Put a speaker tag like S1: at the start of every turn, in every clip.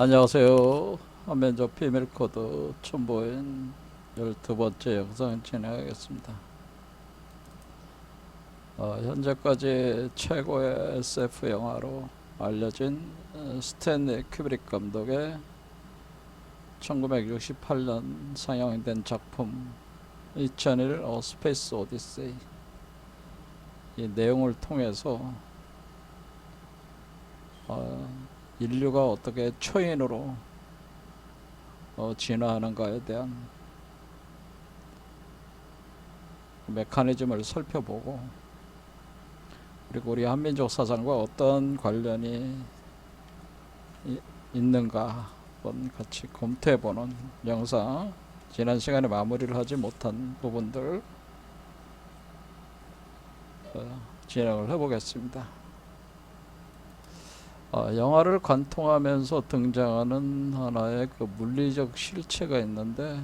S1: 안녕하세요. 한면접 비밀코드 첨부인 12번째 영상 진행하겠습니다. 현재까지 최고의 SF 영화로 알려진 스탠리 큐브릭 감독의 1968년 상영된 작품 2001 A Space Odyssey, 이 내용을 통해서 인류가 어떻게 초인으로 진화하는가에 대한 메커니즘을 살펴보고, 그리고 우리 한민족 사상과 어떤 관련이 있는가 한번 같이 검토해보는 영상, 지난 시간에 마무리를 하지 못한 부분들 진행을 해보겠습니다. 영화를 관통하면서 등장하는 하나의 그 물리적 실체가 있는데,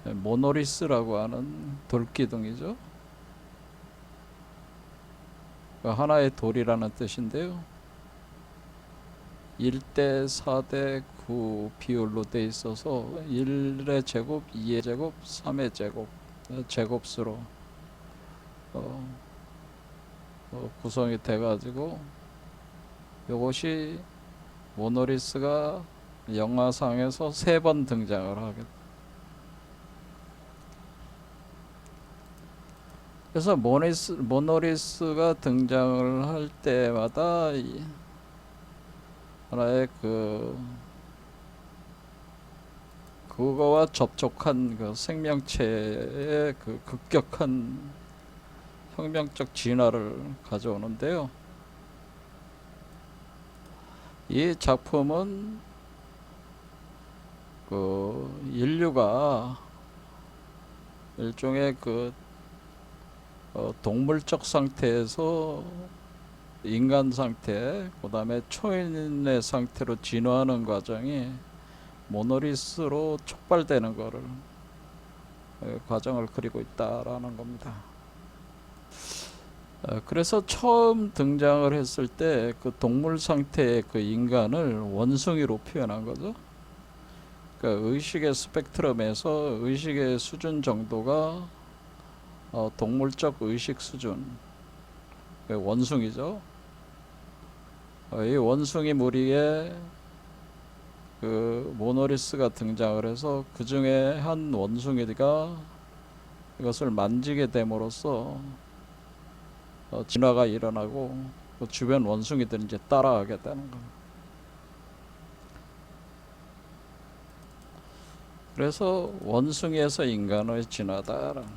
S1: 모노리스라고 하는 돌기둥이죠. 하나의 돌이라는 뜻인데요, 1대 4대 9 비율로 되어 있어서 1의 제곱, 2의 제곱, 3의 제곱, 제곱수로 구성이 돼 가지고, 이것이 모노리스가 영화상에서 3번 등장을 하게. 그래서 모노리스가 등장을 할 때마다 하나의 그거와 접촉한 그 생명체의 그 급격한 혁명적 진화를 가져오는데요. 이 작품은 인류가 일종의 동물적 상태에서 인간 상태, 그 다음에 초인의 상태로 진화하는 과정이 모노리스로 촉발되는 거를 과정을 그리고 있다라는 겁니다. 그래서 처음 등장을 했을 때 그 동물 상태의 그 인간을 원숭이로 표현한 거죠. 그러니까 의식의 스펙트럼에서 의식의 수준 정도가 동물적 의식 수준, 원숭이죠. 이 원숭이 무리에 그 모노리스가 등장을 해서 그 중에 한 원숭이가 이것을 만지게 됨으로써 진화가 일어나고, 그 주변 원숭이들이 이제 따라하게 되는 겁니다. 그래서 원숭이에서 인간의 진화다라는,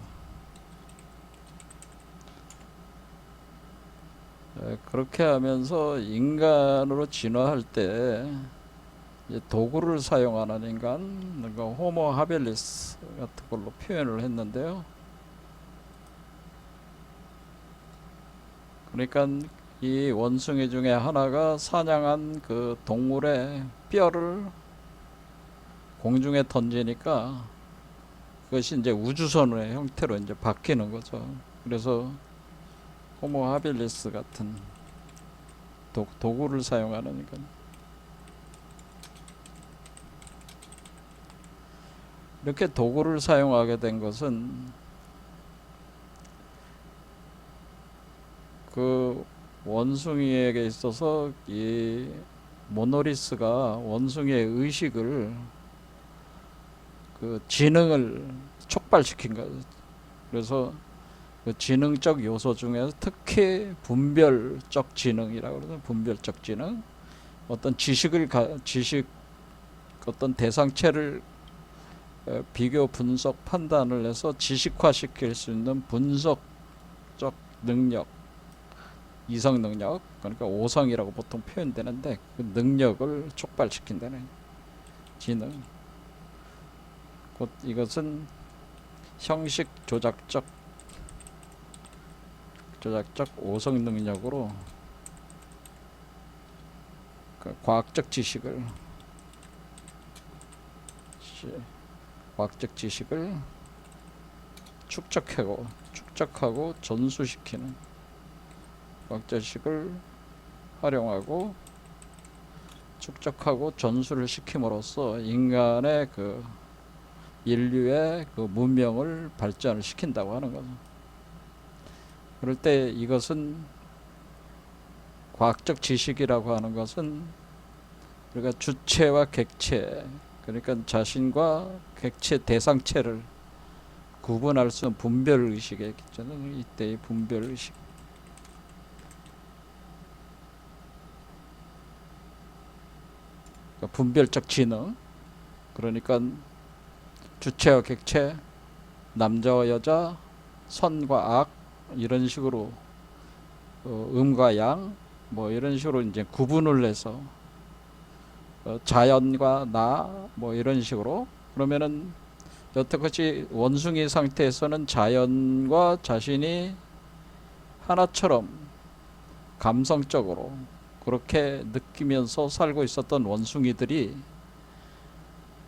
S1: 그렇게 하면서 인간으로 진화할 때 도구를 사용하는 인간, 그러니까 호모 하빌리스 같은 걸로 표현을 했는데요. 그러니까 이 원숭이 중에 하나가 사냥한 그 동물의 뼈를 공중에 던지니까 그것이 이제 우주선의 형태로 이제 바뀌는 거죠. 그래서 호모 하빌리스 같은 도구를 사용하니까. 이렇게 도구를 사용하게 된 것은 그 원숭이에게 있어서 이 모노리스가 원숭이의 의식을, 그 지능을 촉발시킨 거죠. 그래서 그 지능적 요소 중에서 특히 분별적 지능이라고 그러죠. 분별적 지능, 어떤 어떤 대상체를 비교 분석 판단을 해서 지식화시킬 수 있는 분석적 능력, 이성 능력, 그러니까 오성이라고 보통 표현되는데, 그 능력을 촉발시킨다는 지능. 곧 이것은 형식 조작적 오성 능력으로 그 과학적 지식을 축적하고 전수시키는, 과학적 지식을 활용하고 축적하고 전수를 시킴으로써 인간의 그 인류의 그 문명을 발전을 시킨다고 하는 거죠. 그럴 때 이것은 과학적 지식이라고 하는 것은 우리가 주체와 객체, 그러니까 자신과 객체 대상체를 구분할 수 있는 분별의식에 있잖아요. 이때의 분별의식. 그러니까 분별적 지능. 그러니까 주체와 객체, 남자와 여자, 선과 악, 이런 식으로 음과 양, 뭐 이런 식으로 이제 구분을 해서 자연과 나, 뭐 이런 식으로. 그러면은 여태까지 원숭이 상태에서는 자연과 자신이 하나처럼 감성적으로 그렇게 느끼면서 살고 있었던 원숭이들이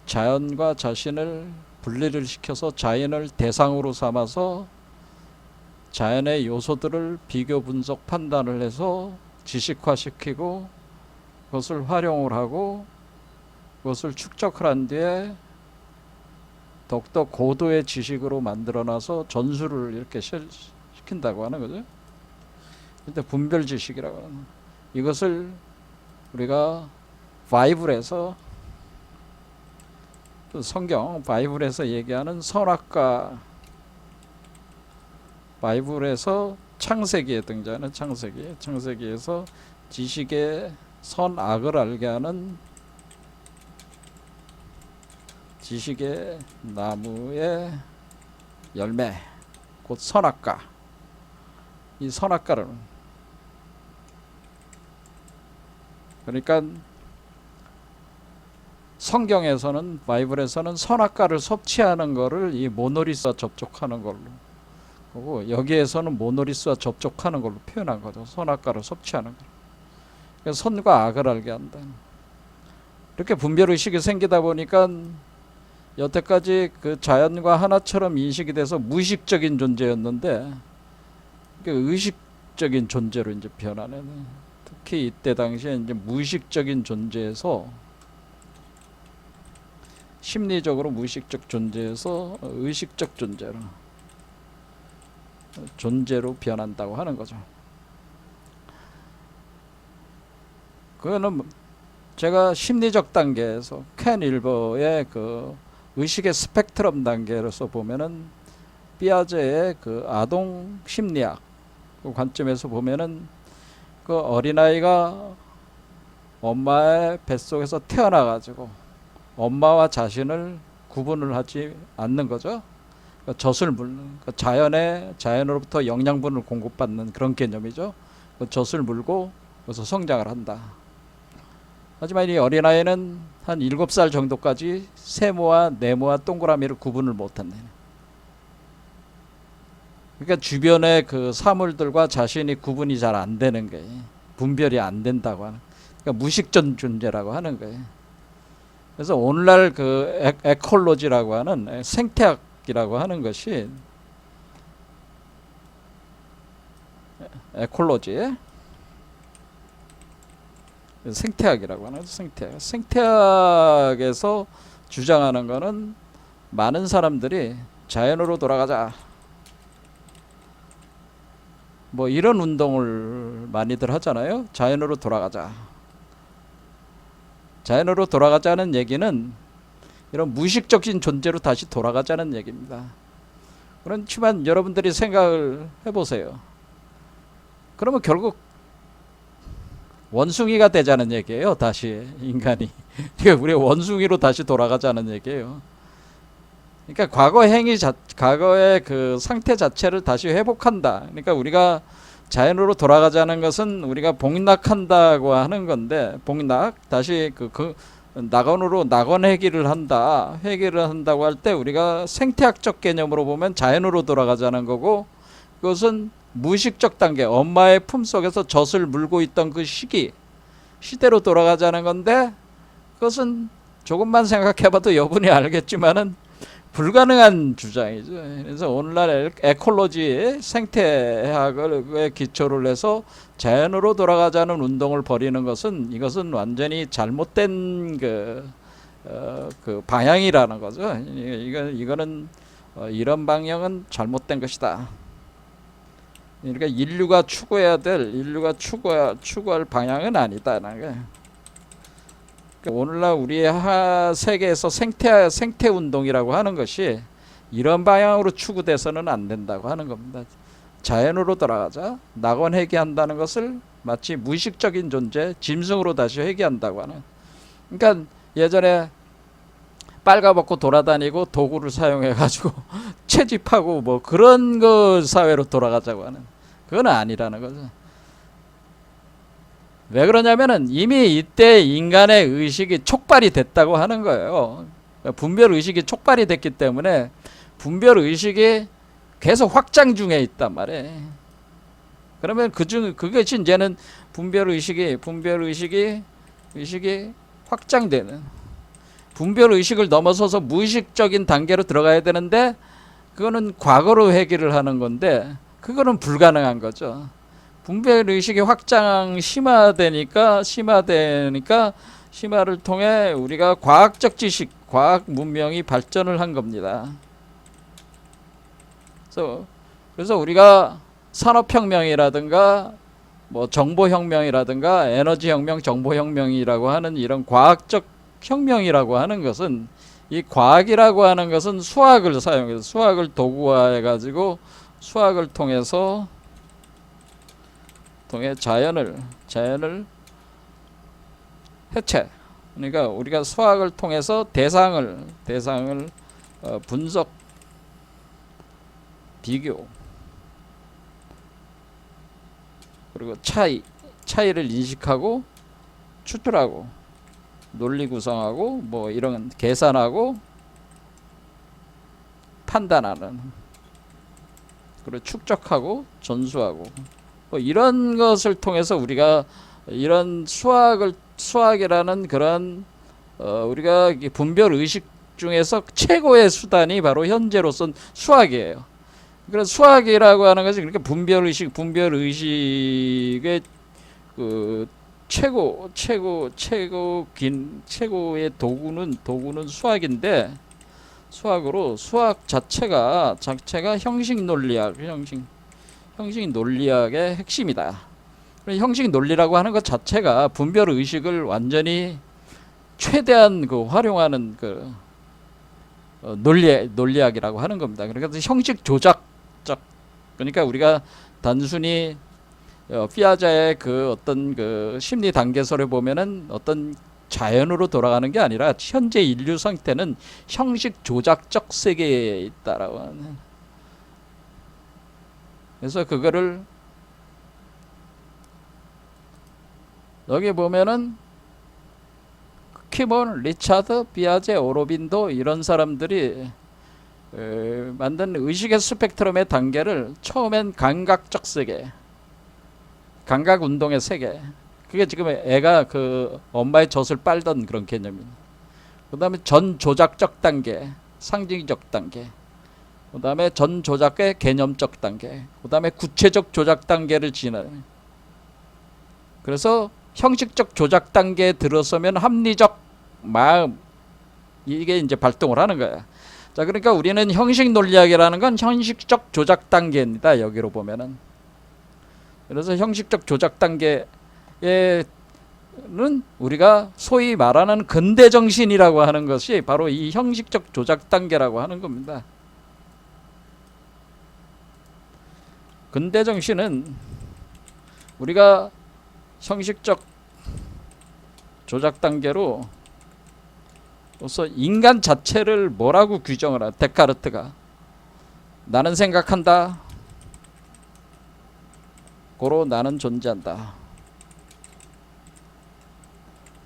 S1: 자연과 자신을 분리를 시켜서 자연을 대상으로 삼아서 자연의 요소들을 비교 분석 판단을 해서 지식화시키고 그것을 활용을 하고 그것을 축적을 한 뒤에 더욱더 고도의 지식으로 만들어놔서 전수를 이렇게 시킨다고 하는 거죠. 근데 분별 지식이라고 하는, 이것을 우리가 바이블에서, 성경 바이블에서 얘기하는 선악과, 바이블에서 창세기에 등장하는 창세기에서 지식의 선악을 알게 하는 지식의 나무의 열매, 곧 선악과. 이 선악과를, 그러니까 성경에서는, 바이블에서는 선악과를 섭취하는 것을 이 모노리스와 접촉하는 걸로, 그리고 여기에서는 모노리스와 접촉하는 걸로 표현한 거죠. 선악과를 섭취하는 거. 그러니까 선과 악을 알게 한다. 이렇게 분별의식이 생기다 보니까 여태까지 그 자연과 하나처럼 인식이 돼서 무의식적인 존재였는데 의식적인 존재로 이제 변하네. 특히 이때 당시에 이제 무의식적인 존재에서 심리적으로 무의식적 존재에서 의식적 존재로 변한다고 하는 거죠. 그거는 제가 심리적 단계에서 켄 일버의 그 의식의 스펙트럼 단계로서 보면은 피아제의 그 아동 심리학 그 관점에서 보면은 그 어린아이가 엄마의 뱃속에서 태어나가지고 엄마와 자신을 구분을 하지 않는 거죠. 그러니까 젖을 물는, 그러니까 자연으로부터 영양분을 공급받는 그런 개념이죠. 젖을 물고 그래서 성장을 한다. 하지만 이 어린아이는 한 7살 정도까지 세모와 네모와 동그라미를 구분을 못한다. 그러니까 주변의 그 사물들과 자신이 구분이 잘 안 되는 거예요. 분별이 안 된다고 하는, 그러니까 무식전 존재라고 하는 거예요. 그래서 오늘날 그 에콜로지라고 하는 생태학이라고 하는 것이, 에콜로지, 생태학이라고 하는 생태학에서 주장하는 거는 많은 사람들이 자연으로 돌아가자, 뭐 이런 운동을 많이들 하잖아요. 자연으로 돌아가자. 자연으로 돌아가자는 얘기는 이런 무의식적인 존재로 다시 돌아가자는 얘기입니다. 그렇지만 여러분들이 생각을 해보세요. 그러면 결국 원숭이가 되자는 얘기예요. 다시 인간이. 그러니까 우리 원숭이로 다시 돌아가자는 얘기예요. 그러니까 과거의 그 상태 자체를 다시 회복한다. 그러니까 우리가 자연으로 돌아가자는 것은 우리가 복락한다고 하는 건데, 복락, 다시 낙원 회귀를 한다. 회귀를 한다고 할 때 우리가 생태학적 개념으로 보면 자연으로 돌아가자는 거고, 그것은 무의식적 단계, 엄마의 품속에서 젖을 물고 있던 그 시대로 돌아가자는 건데, 그것은 조금만 생각해봐도 여러분이 알겠지만은 불가능한 주장이죠. 그래서 오늘날 에콜로지 생태학을 기초를 해서 자연으로 돌아가자는 운동을 벌이는 것은 이것은 완전히 잘못된 그 방향이라는 거죠. 이거는 이런 방향은 잘못된 것이다. 그러니까 인류가 추구할 방향은 아니다라는 거예요. 오늘날 우리 세계에서 생태 운동이라고 하는 것이 이런 방향으로 추구돼서는 안 된다고 하는 겁니다. 자연으로 돌아가자. 낙원 회귀한다는 것을 마치 무의식적인 존재, 짐승으로 다시 회귀한다고 하는. 그러니까 예전에 빨가벗고 돌아다니고 도구를 사용해 가지고 채집하고 뭐 그런 거 사회로 돌아가자고 하는. 그건 아니라는 거죠. 왜 그러냐면은 이미 이때 인간의 의식이 촉발이 됐다고 하는 거예요. 분별 의식이 촉발이 됐기 때문에 분별 의식이 계속 확장 중에 있단 말이에요. 그러면 그것이 이제는 분별 의식이 확장되는, 분별 의식을 넘어서서 무의식적인 단계로 들어가야 되는데 그거는 과거로 회귀를 하는 건데 그거는 불가능한 거죠. 분별 의식이 심화되니까 심화를 통해 우리가 과학적 지식, 과학 문명이 발전을 한 겁니다. 그래서 우리가 산업혁명이라든가 뭐 정보혁명이라든가 에너지혁명, 정보혁명이라고 하는 이런 과학적 혁명이라고 하는 것은, 이 과학이라고 하는 것은 수학을 사용해서 수학을 도구화해 가지고 수학을 통해 자연을 해체. 그러니까 우리가 수학을 통해서 대상을 분석, 비교, 그리고 차이를 인식하고 추출하고 논리 구성하고 뭐 이런 계산하고 판단하는, 그리고 축적하고 전수하고 뭐 이런 것을 통해서 우리가 이런 수학이라는 그런 우리가 분별 의식 중에서 최고의 수단이 바로 현재로선 수학이에요. 그래서 수학이라고 하는 것이 그러니까 분별 의식의 그 최고의 도구는 수학인데, 수학 자체가 형식 논리학의 핵심이다. 형식 논리라고 하는 것 자체가 분별 의식을 완전히 최대한 활용하는 논리학이라고 하는 겁니다. 그러니까 형식 조작적, 그러니까 우리가 단순히 피아자의 어떤 심리 단계설에 보면은 어떤 자연으로 돌아가는 게 아니라 현재 인류 상태는 형식 조작적 세계에 있다라고 하는. 그래서 그거를 여기 보면은 키본, 리차드, 피아제, 오로빈도 이런 사람들이 만든 의식의 스펙트럼의 단계를 처음엔 감각적 세계, 감각 운동의 세계, 그게 지금 애가 엄마의 젖을 빨던 그런 개념입니다. 그 다음에 전 조작적 단계, 상징적 단계, 그 다음에 전 조작의 개념적 단계, 그 다음에 구체적 조작 단계를 지나요. 그래서 형식적 조작 단계에 들어서면 합리적 마음, 이게 이제 발동을 하는 거야. 자, 그러니까 우리는 형식 논리학이라는 건 형식적 조작 단계입니다. 여기로 보면은. 그래서 형식적 조작 단계에는 우리가 소위 말하는 근대 정신이라고 하는 것이 바로 이 형식적 조작 단계라고 하는 겁니다. 근대 정신은 우리가 형식적 조작 단계로 그래서 인간 자체를 뭐라고 규정을 하나? 데카르트가 나는 생각한다. 고로 나는 존재한다.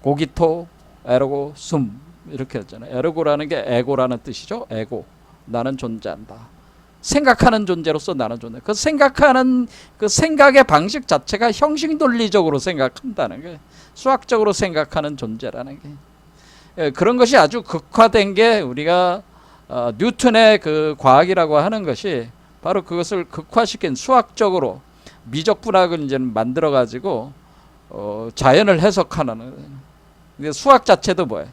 S1: 고기토, 에르고, 숨 이렇게 했잖아요. 에르고라는 게 에고라는 뜻이죠. 에고, 나는 존재한다. 생각하는 존재로서 나는 존재. 그 생각하는 그 생각의 방식 자체가 형식 논리적으로 생각한다는 게, 수학적으로 생각하는 존재라는 게, 그런 것이 아주 극화된 게 우리가 뉴턴의 그 과학이라고 하는 것이 바로 그것을 극화시킨 수학적으로 미적분학을 이제 만들어 가지고 자연을 해석하는. 근데 수학 자체도 뭐예요?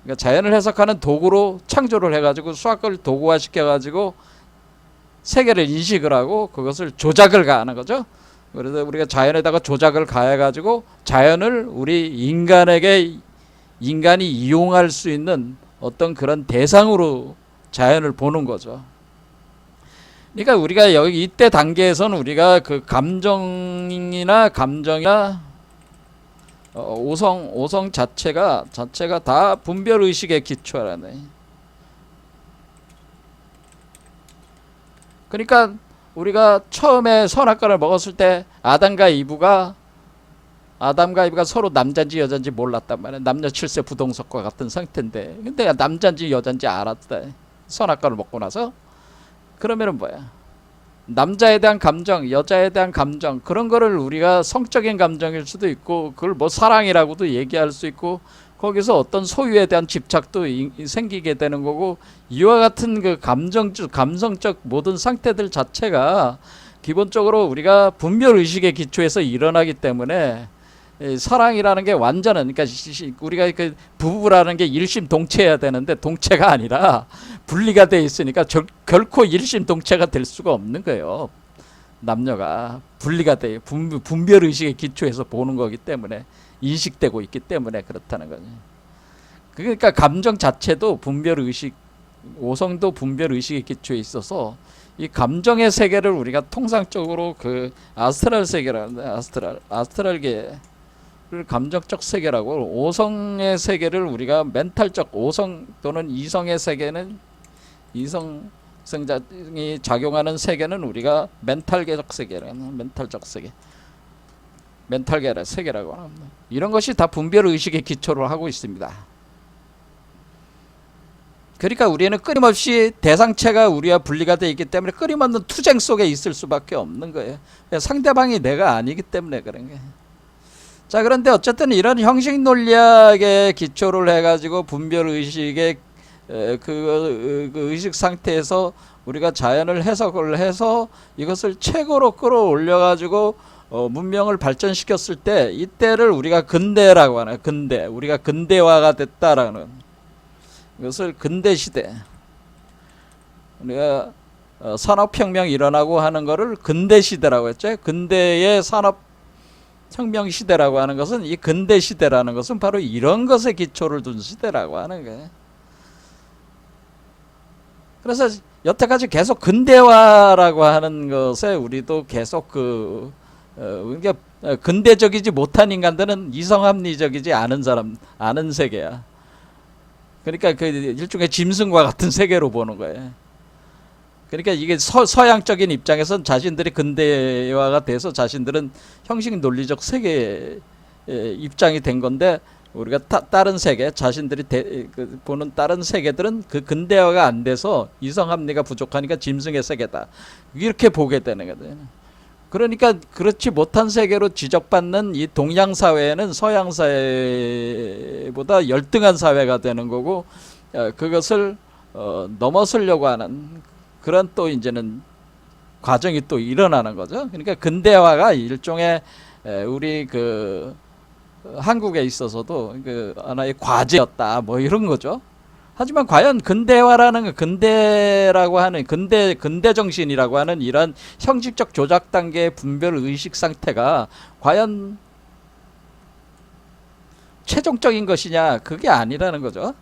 S1: 그러니까 자연을 해석하는 도구로 창조를 해가지고 수학을 도구화시켜 가지고 세계를 인식을 하고 그것을 조작을 가하는 거죠. 그래서 우리가 자연에다가 조작을 가해가지고 자연을 우리 인간이 이용할 수 있는 어떤 그런 대상으로 자연을 보는 거죠. 그러니까 우리가 여기 이때 단계에서는 우리가 그 감정이나 오성 자체가 다 분별 의식에 기초하네. 그러니까 우리가 처음에 선악과를 먹었을 때 아담과 이브가 서로 남자인지 여자인지 몰랐단 말이야. 남녀 칠세 부동석과 같은 상태인데, 근데 남자인지 여자인지 알았다. 선악과를 먹고 나서. 그러면은 뭐야? 남자에 대한 감정, 여자에 대한 감정, 그런 거를 우리가 성적인 감정일 수도 있고, 그걸 뭐 사랑이라고도 얘기할 수 있고, 거기서 어떤 소유에 대한 집착도 생기게 되는 거고, 이와 같은 그 감성적 모든 상태들 자체가 기본적으로 우리가 분별 의식의 기초에서 일어나기 때문에, 사랑이라는 게 완전한, 그러니까 우리가 그 부부라는 게 일심동체해야 되는데 동체가 아니라 분리가 돼 있으니까 결코 일심동체가 될 수가 없는 거예요. 남녀가 분리가 돼, 분별 의식의 기초에서 보는 거기 때문에, 인식되고 있기 때문에 그렇다는 거죠. 그러니까 감정 자체도 분별 의식, 오성도 분별 의식의 기초에 있어서 이 감정의 세계를 우리가 통상적으로 그 아스트랄 세계라는데, 아스트랄계 감정적 세계라고, 오성의 세계를 우리가 멘탈적, 오성 또는 이성의 세계는, 이성성이 작용하는 세계는 우리가 멘탈계적 세계라는, 멘탈적 세계, 멘탈계라 세계라고 합니다. 이런 것이 다 분별 의식의 기초로 하고 있습니다. 그러니까 우리는 끊임없이 대상체가 우리와 분리가 되어 있기 때문에 끊임없는 투쟁 속에 있을 수밖에 없는 거예요. 상대방이 내가 아니기 때문에 그런 거예요. 자, 그런데 어쨌든 이런 형식 논리학에 기초를 해가지고 분별 의식의 그 의식 상태에서 우리가 자연을 해석을 해서 이것을 최고로 끌어올려가지고 문명을 발전시켰을 때, 이때를 우리가 근대라고 하나. 근대, 우리가 근대화가 됐다라는, 이것을 근대 시대, 우리가 산업혁명이 일어나고 하는 거를 근대 시대라고 했죠. 근대의 산업혁명 시대라고 하는 것은, 이 근대 시대라는 것은 바로 이런 것에 기초를 둔 시대라고 하는 거예요. 그래서 여태까지 계속 근대화라고 하는 것에 우리도 계속 그러니까 근대적이지 못한 인간들은 이성합리적이지 않은 사람, 아는 세계야. 그러니까 그 일종의 짐승과 같은 세계로 보는 거예요. 그러니까 이게 서양적인 입장에선 자신들이 근대화가 돼서 자신들은 형식 논리적 세계에 입장이 된 건데, 우리가 다른 세계, 자신들이 보는 다른 세계들은 그 근대화가 안 돼서 이성합리가 부족하니까 짐승의 세계다, 이렇게 보게 되는 거예요. 그러니까 그렇지 못한 세계로 지적받는 이 동양 사회는 서양 사회보다 열등한 사회가 되는 거고, 그것을 넘어서려고 하는 그런 또 이제는 과정이 또 일어나는 거죠. 그러니까 근대화가 일종의 우리 그 한국에 있어서도 그 하나의 과제였다, 뭐 이런 거죠. 하지만 과연 근대화라는, 근대라고 하는, 근대 정신이라고 하는 이런 형식적 조작 단계의 분별 의식 상태가 과연 최종적인 것이냐, 그게 아니라는 거죠.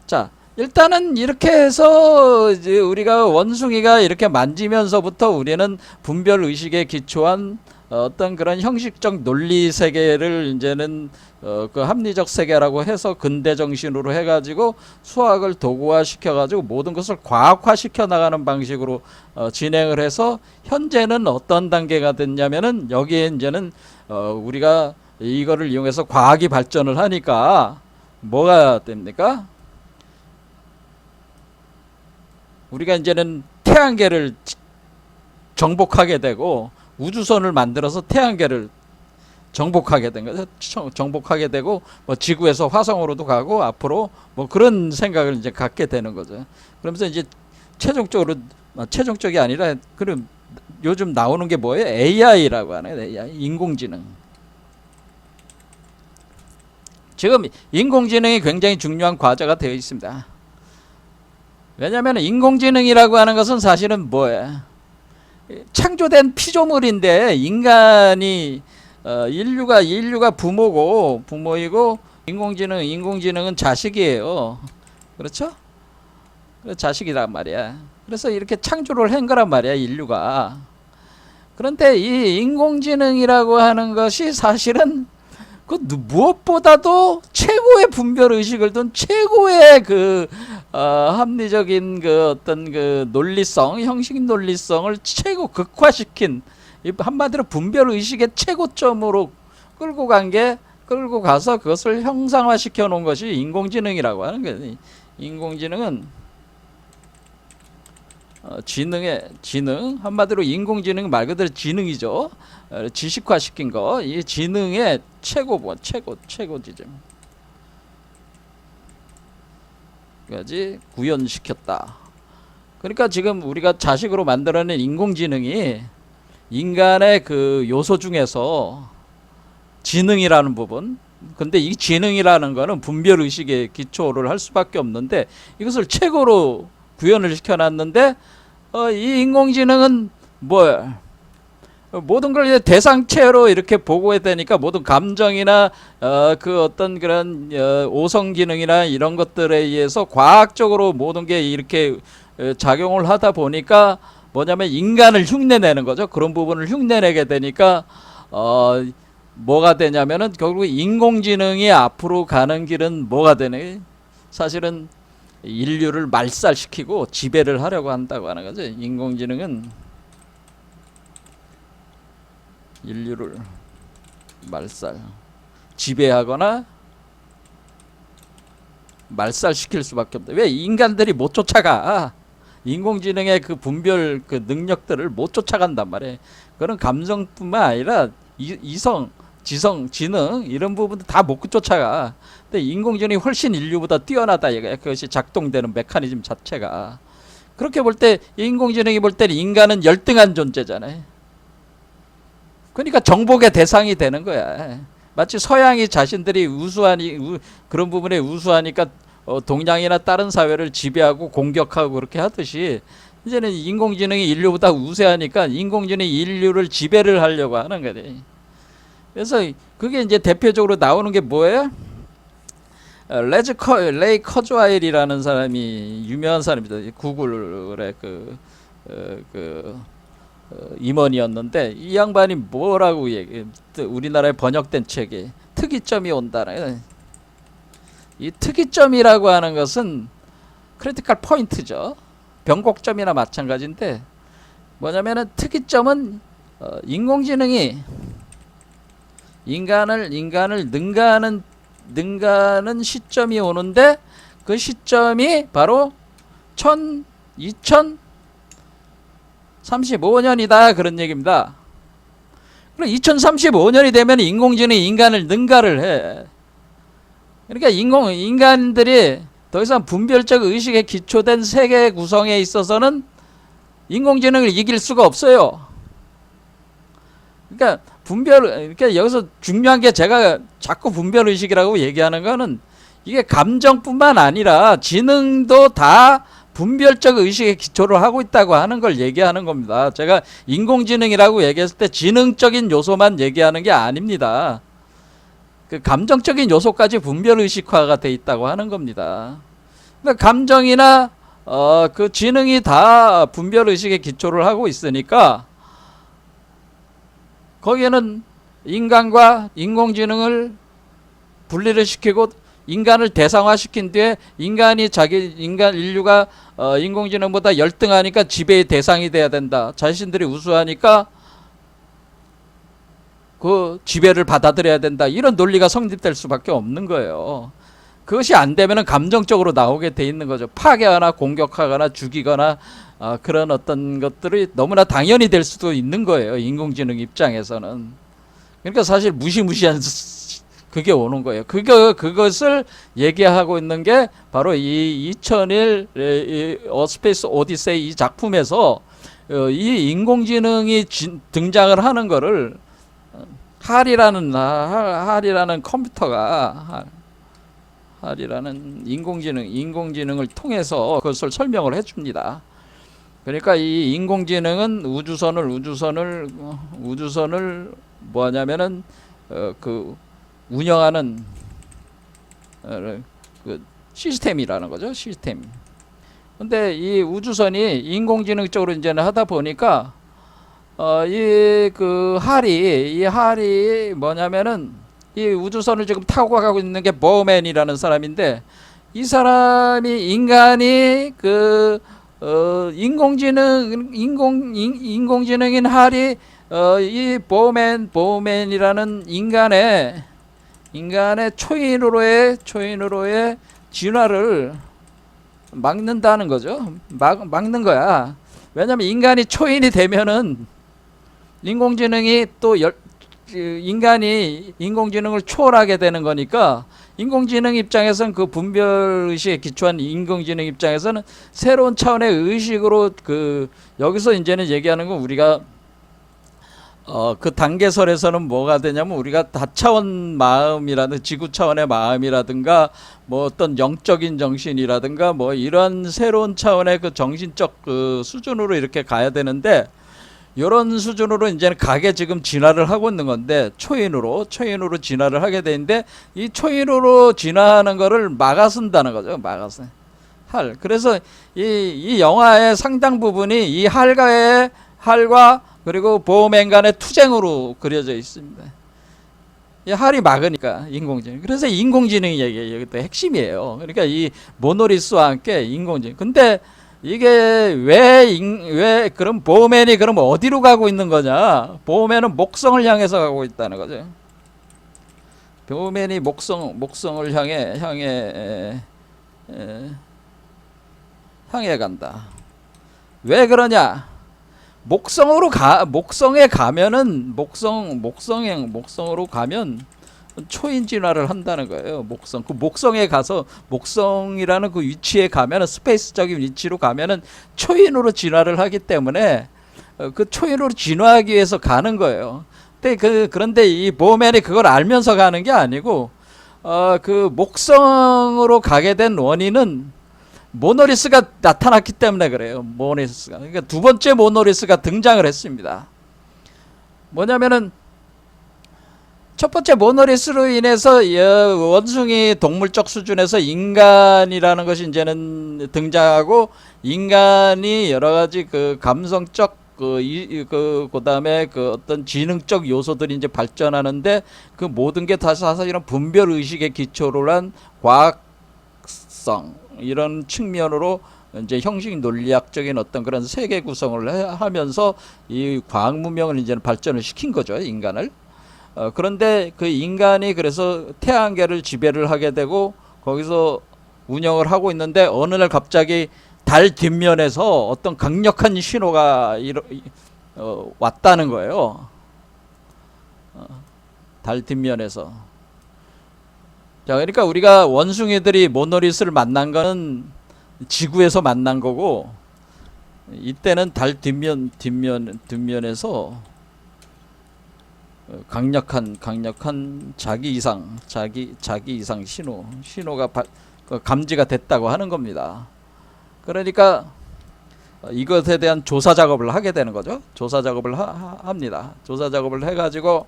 S1: 자, 일단은 이렇게 해서 이제 우리가 원숭이가 이렇게 만지면서부터 우리는 분별 의식에 기초한 어떤 그런 형식적 논리 세계를 이제는 그 합리적 세계라고 해서 근대 정신으로 해가지고 수학을 도구화 시켜가지고 모든 것을 과학화 시켜 나가는 방식으로 진행을 해서, 현재는 어떤 단계가 됐냐면은, 여기에 이제는 우리가 이거를 이용해서 과학이 발전을 하니까 뭐가 됩니까? 우리가 이제는 태양계를 정복하게 되고, 우주선을 만들어서 태양계를 정복하게 된 거죠. 정복하게 되고 뭐 지구에서 화성으로도 가고 앞으로 뭐 그런 생각을 이제 갖게 되는 거죠. 그러면서 이제 최종적이 아니라 그럼 요즘 나오는 게 뭐예요? AI라고 하는 AI, 인공지능. 지금 인공지능이 굉장히 중요한 과제가 되어 있습니다. 왜냐하면 인공지능이라고 하는 것은 사실은 뭐예요? 창조된 피조물인데 인간이 인류가 부모이고 인공지능은 자식이에요. 그렇죠? 자식이란 말이야. 그래서 이렇게 창조를 한 거란 말이야, 인류가. 그런데 이 인공지능이라고 하는 것이 사실은 그 무엇보다도 최고의 분별 의식을 둔 최고의 그 합리적인 그 어떤 그 논리성, 형식 논리성을 최고 극화시킨, 한마디로 분별 의식의 최고점으로 끌고 가서 그것을 형상화시켜 놓은 것이 인공지능이라고 하는 거예요. 인공지능은 지능, 한마디로 인공지능 말 그대로 지능이죠. 지식화시킨 거, 이 지능의 최고 지점 까지 구현시켰다. 그러니까 지금 우리가 자식으로 만들어낸 인공지능이 인간의 그 요소 중에서 지능이라는 부분, 근데 이 지능이라는 거는 분별 의식의 기초를 할 수밖에 없는데 이것을 최고로 구현을 시켜놨는데 이 인공지능은 뭐야? 모든 걸 이제 대상체로 이렇게 보고해야 되니까 모든 감정이나 그 어떤 그런 오성 기능이나 이런 것들에 의해서 과학적으로 모든 게 이렇게 작용을 하다 보니까 뭐냐면 인간을 흉내내는 거죠. 그런 부분을 흉내내게 되니까 뭐가 되냐면은 결국 인공지능이 앞으로 가는 길은 뭐가 되네? 사실은 인류를 말살시키고 지배를 하려고 한다고 하는 거죠. 인공지능은 인류를 지배하거나 말살시킬 수밖에 없다. 왜? 인간들이 못 쫓아가. 인공지능의 그 분별 그 능력들을 못 쫓아간단 말이에요. 그런 감정뿐만 아니라 이성, 지성, 지능 이런 부분도 다 못 쫓아가. 근데 인공지능이 훨씬 인류보다 뛰어나다 이거야. 그것이 작동되는 메커니즘 자체가. 그렇게 볼 때 인공지능이 볼 때 인간은 열등한 존재잖아요. 그러니까 정복의 대상이 되는 거야. 마치 서양이 자신들이 그런 부분에 우수하니까 동양이나 다른 사회를 지배하고 공격하고 그렇게 하듯이 이제는 인공지능이 인류보다 우세하니까 인공지능이 인류를 지배를 하려고 하는 거래. 그래서 그게 이제 대표적으로 나오는 게 뭐예요? 레이 커즈와일이라는 사람이 유명한 사람입니다. 구글의 임원이었는데 이 양반이 뭐라고 우리나라에 번역된 책에 특이점이 온다는, 이 특이점이라고 하는 것은 크리티컬 포인트죠. 변곡점이나 마찬가지인데 뭐냐면은 특이점은 인공지능이 인간을 능가하는 시점이 오는데 그 시점이 바로 2035년이다 그런 얘기입니다. 그럼 2035년이 되면 인공지능이 인간을 능가를 해. 그러니까 인간들이 더 이상 분별적 의식에 기초된 세계 구성에 있어서는 인공지능을 이길 수가 없어요. 그러니까 여기서 중요한 게 제가 자꾸 분별 의식이라고 얘기하는 거는 이게 감정뿐만 아니라 지능도 다 분별적 의식에 기초를 하고 있다고 하는 걸 얘기하는 겁니다. 제가 인공지능이라고 얘기했을 때 지능적인 요소만 얘기하는 게 아닙니다. 그 감정적인 요소까지 분별 의식화가 돼 있다고 하는 겁니다. 그러니까 감정이나 그 지능이 다 분별 의식에 기초를 하고 있으니까 거기에는 인간과 인공지능을 분리를 시키고 인간을 대상화시킨 뒤에 인류가 인공지능보다 열등하니까 지배의 대상이 돼야 된다. 자신들이 우수하니까 그 지배를 받아들여야 된다. 이런 논리가 성립될 수밖에 없는 거예요. 그것이 안 되면은 감정적으로 나오게 돼 있는 거죠. 파괴하거나 공격하거나 죽이거나 그런 어떤 것들이 너무나 당연히 될 수도 있는 거예요. 인공지능 입장에서는. 그러니까 사실 무시무시한 그게 오는 거예요. 그것을 얘기하고 있는 게 바로 이 2001 어스페이스 오디세이 이 작품에서 이 인공지능이 등장을 하는 거를 할이라는 컴퓨터가 할이라는 인공지능을 통해서 그것을 설명을 해줍니다. 그러니까 이 인공지능은 우주선을 뭐하냐면은 그 운영하는 그 시스템이라는 거죠. 시스템. 근데 이 우주선이 인공지능적으로 이제는 하다 보니까 이 할이 뭐냐면은 이 우주선을 지금 타고 가고 있는 게 버맨이라는 사람인데, 이 사람이 인간이 인공지능인 할이 이 버맨이라는 인간의 초인으로의 진화를 막는다는 거죠. 막는 거야. 왜냐면 인간이 초인이 되면은 인공지능이 인간이 인공지능을 초월하게 되는 거니까, 인공지능 입장에서는 그 분별의식에 기초한 인공지능 입장에서는 새로운 차원의 의식으로 여기서 이제는 얘기하는 건 우리가 그 단계설에서는 뭐가 되냐면, 우리가 다차원 마음이라든가 지구 차원의 마음이라든가 뭐 어떤 영적인 정신이라든가 뭐 이런 새로운 차원의 그 정신적 그 수준으로 이렇게 가야 되는데, 이런 수준으로 이제는 가게 지금 진화를 하고 있는 건데, 초인으로 진화를 하게 되는데, 이 초인으로 진화하는 거를 막아쓴다는 거죠. 막아서 할. 그래서 이 영화의 상당 부분이 이 할과 그리고 보호맨 간의 투쟁으로 그려져 있습니다. 이 할이 막으니까 인공지능. 그래서 인공지능이 이게 핵심이에요. 그러니까 이 모노리스와 함께 인공지능. 근데 이게 왜 그럼 보호맨이 그럼 어디로 가고 있는 거냐? 보호맨은 목성을 향해서 가고 있다는 거죠. 보호맨이 목성을 향해 간다. 왜 그러냐? 목성에 가면은 목성으로 가면 초인 진화를 한다는 거예요. 목성에 가서 목성이라는 그 위치에 가면은, 스페이스적인 위치로 가면은 초인으로 진화를 하기 때문에 그 초인으로 진화하기 위해서 가는 거예요. 그런데 이 보맨이 그걸 알면서 가는 게 아니고, 그 목성으로 가게 된 원인은 모노리스가 나타났기 때문에 그래요. 모노리스가. 그러니까 두 번째 모노리스가 등장을 했습니다. 뭐냐면은, 첫 번째 모노리스로 인해서 원숭이 동물적 수준에서 인간이라는 것이 이제는 등장하고, 인간이 여러 가지 그 감성적 그다음에 그 어떤 지능적 요소들이 이제 발전하는데, 그 모든 게 다 사실은 분별 의식의 기초로 한 과학성 이런 측면으로 이제 형식 논리학적인 어떤 그런 세계 구성을 하면서 이 과학 문명을 이제는 발전을 시킨 거죠, 인간을. 그런데 그 인간이 그래서 태양계를 지배를 하게 되고 거기서 운영을 하고 있는데, 어느 날 갑자기 달 뒷면에서 어떤 강력한 신호가 왔다는 거예요. 달 뒷면에서. 자, 그러니까 우리가 원숭이들이 모노리스를 만난 거는 지구에서 만난 거고, 이때는 달 뒷면에서 강력한 자기 이상 신호가 감지가 됐다고 하는 겁니다. 그러니까 이것에 대한 조사 작업을 하게 되는 거죠. 조사 작업을 합니다. 조사 작업을 해가지고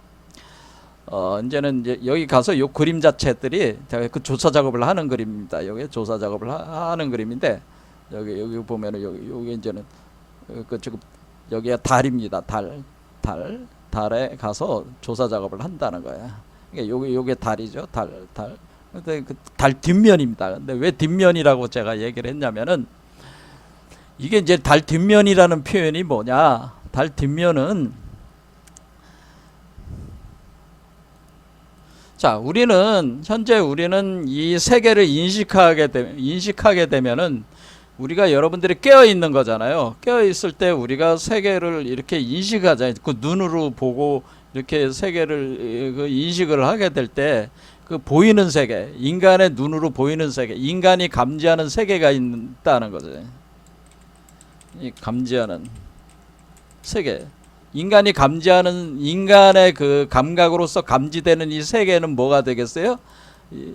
S1: 이제는 이제 여기 가서 요 그림 자체들이 제가 그 조사 작업을 하는 그림입니다. 여기 조사 작업을 하는 그림인데, 여기 보면은 여기 이제는 지금 여기가 달입니다. 달에 가서 조사 작업을 한다는 거야. 그러니까 요게 달이죠. 달. 근데 그 달 뒷면입니다. 근데 왜 뒷면이라고 제가 얘기를 했냐면은, 이게 이제 달 뒷면이라는 표현이 뭐냐? 달 뒷면은, 자, 현재 우리는 이 세계를 인식하게 되면은, 우리가 여러분들이 깨어 있는 거잖아요. 깨어 있을 때 우리가 세계를 이렇게 인식하자. 그 눈으로 보고 이렇게 세계를 그 인식을 하게 될 때 그 보이는 세계, 인간의 눈으로 보이는 세계, 인간이 감지하는 세계가 있다는 거죠. 이 감지하는 세계, 인간이 감지하는 인간의 그 감각으로서 감지되는 이 세계는 뭐가 되겠어요?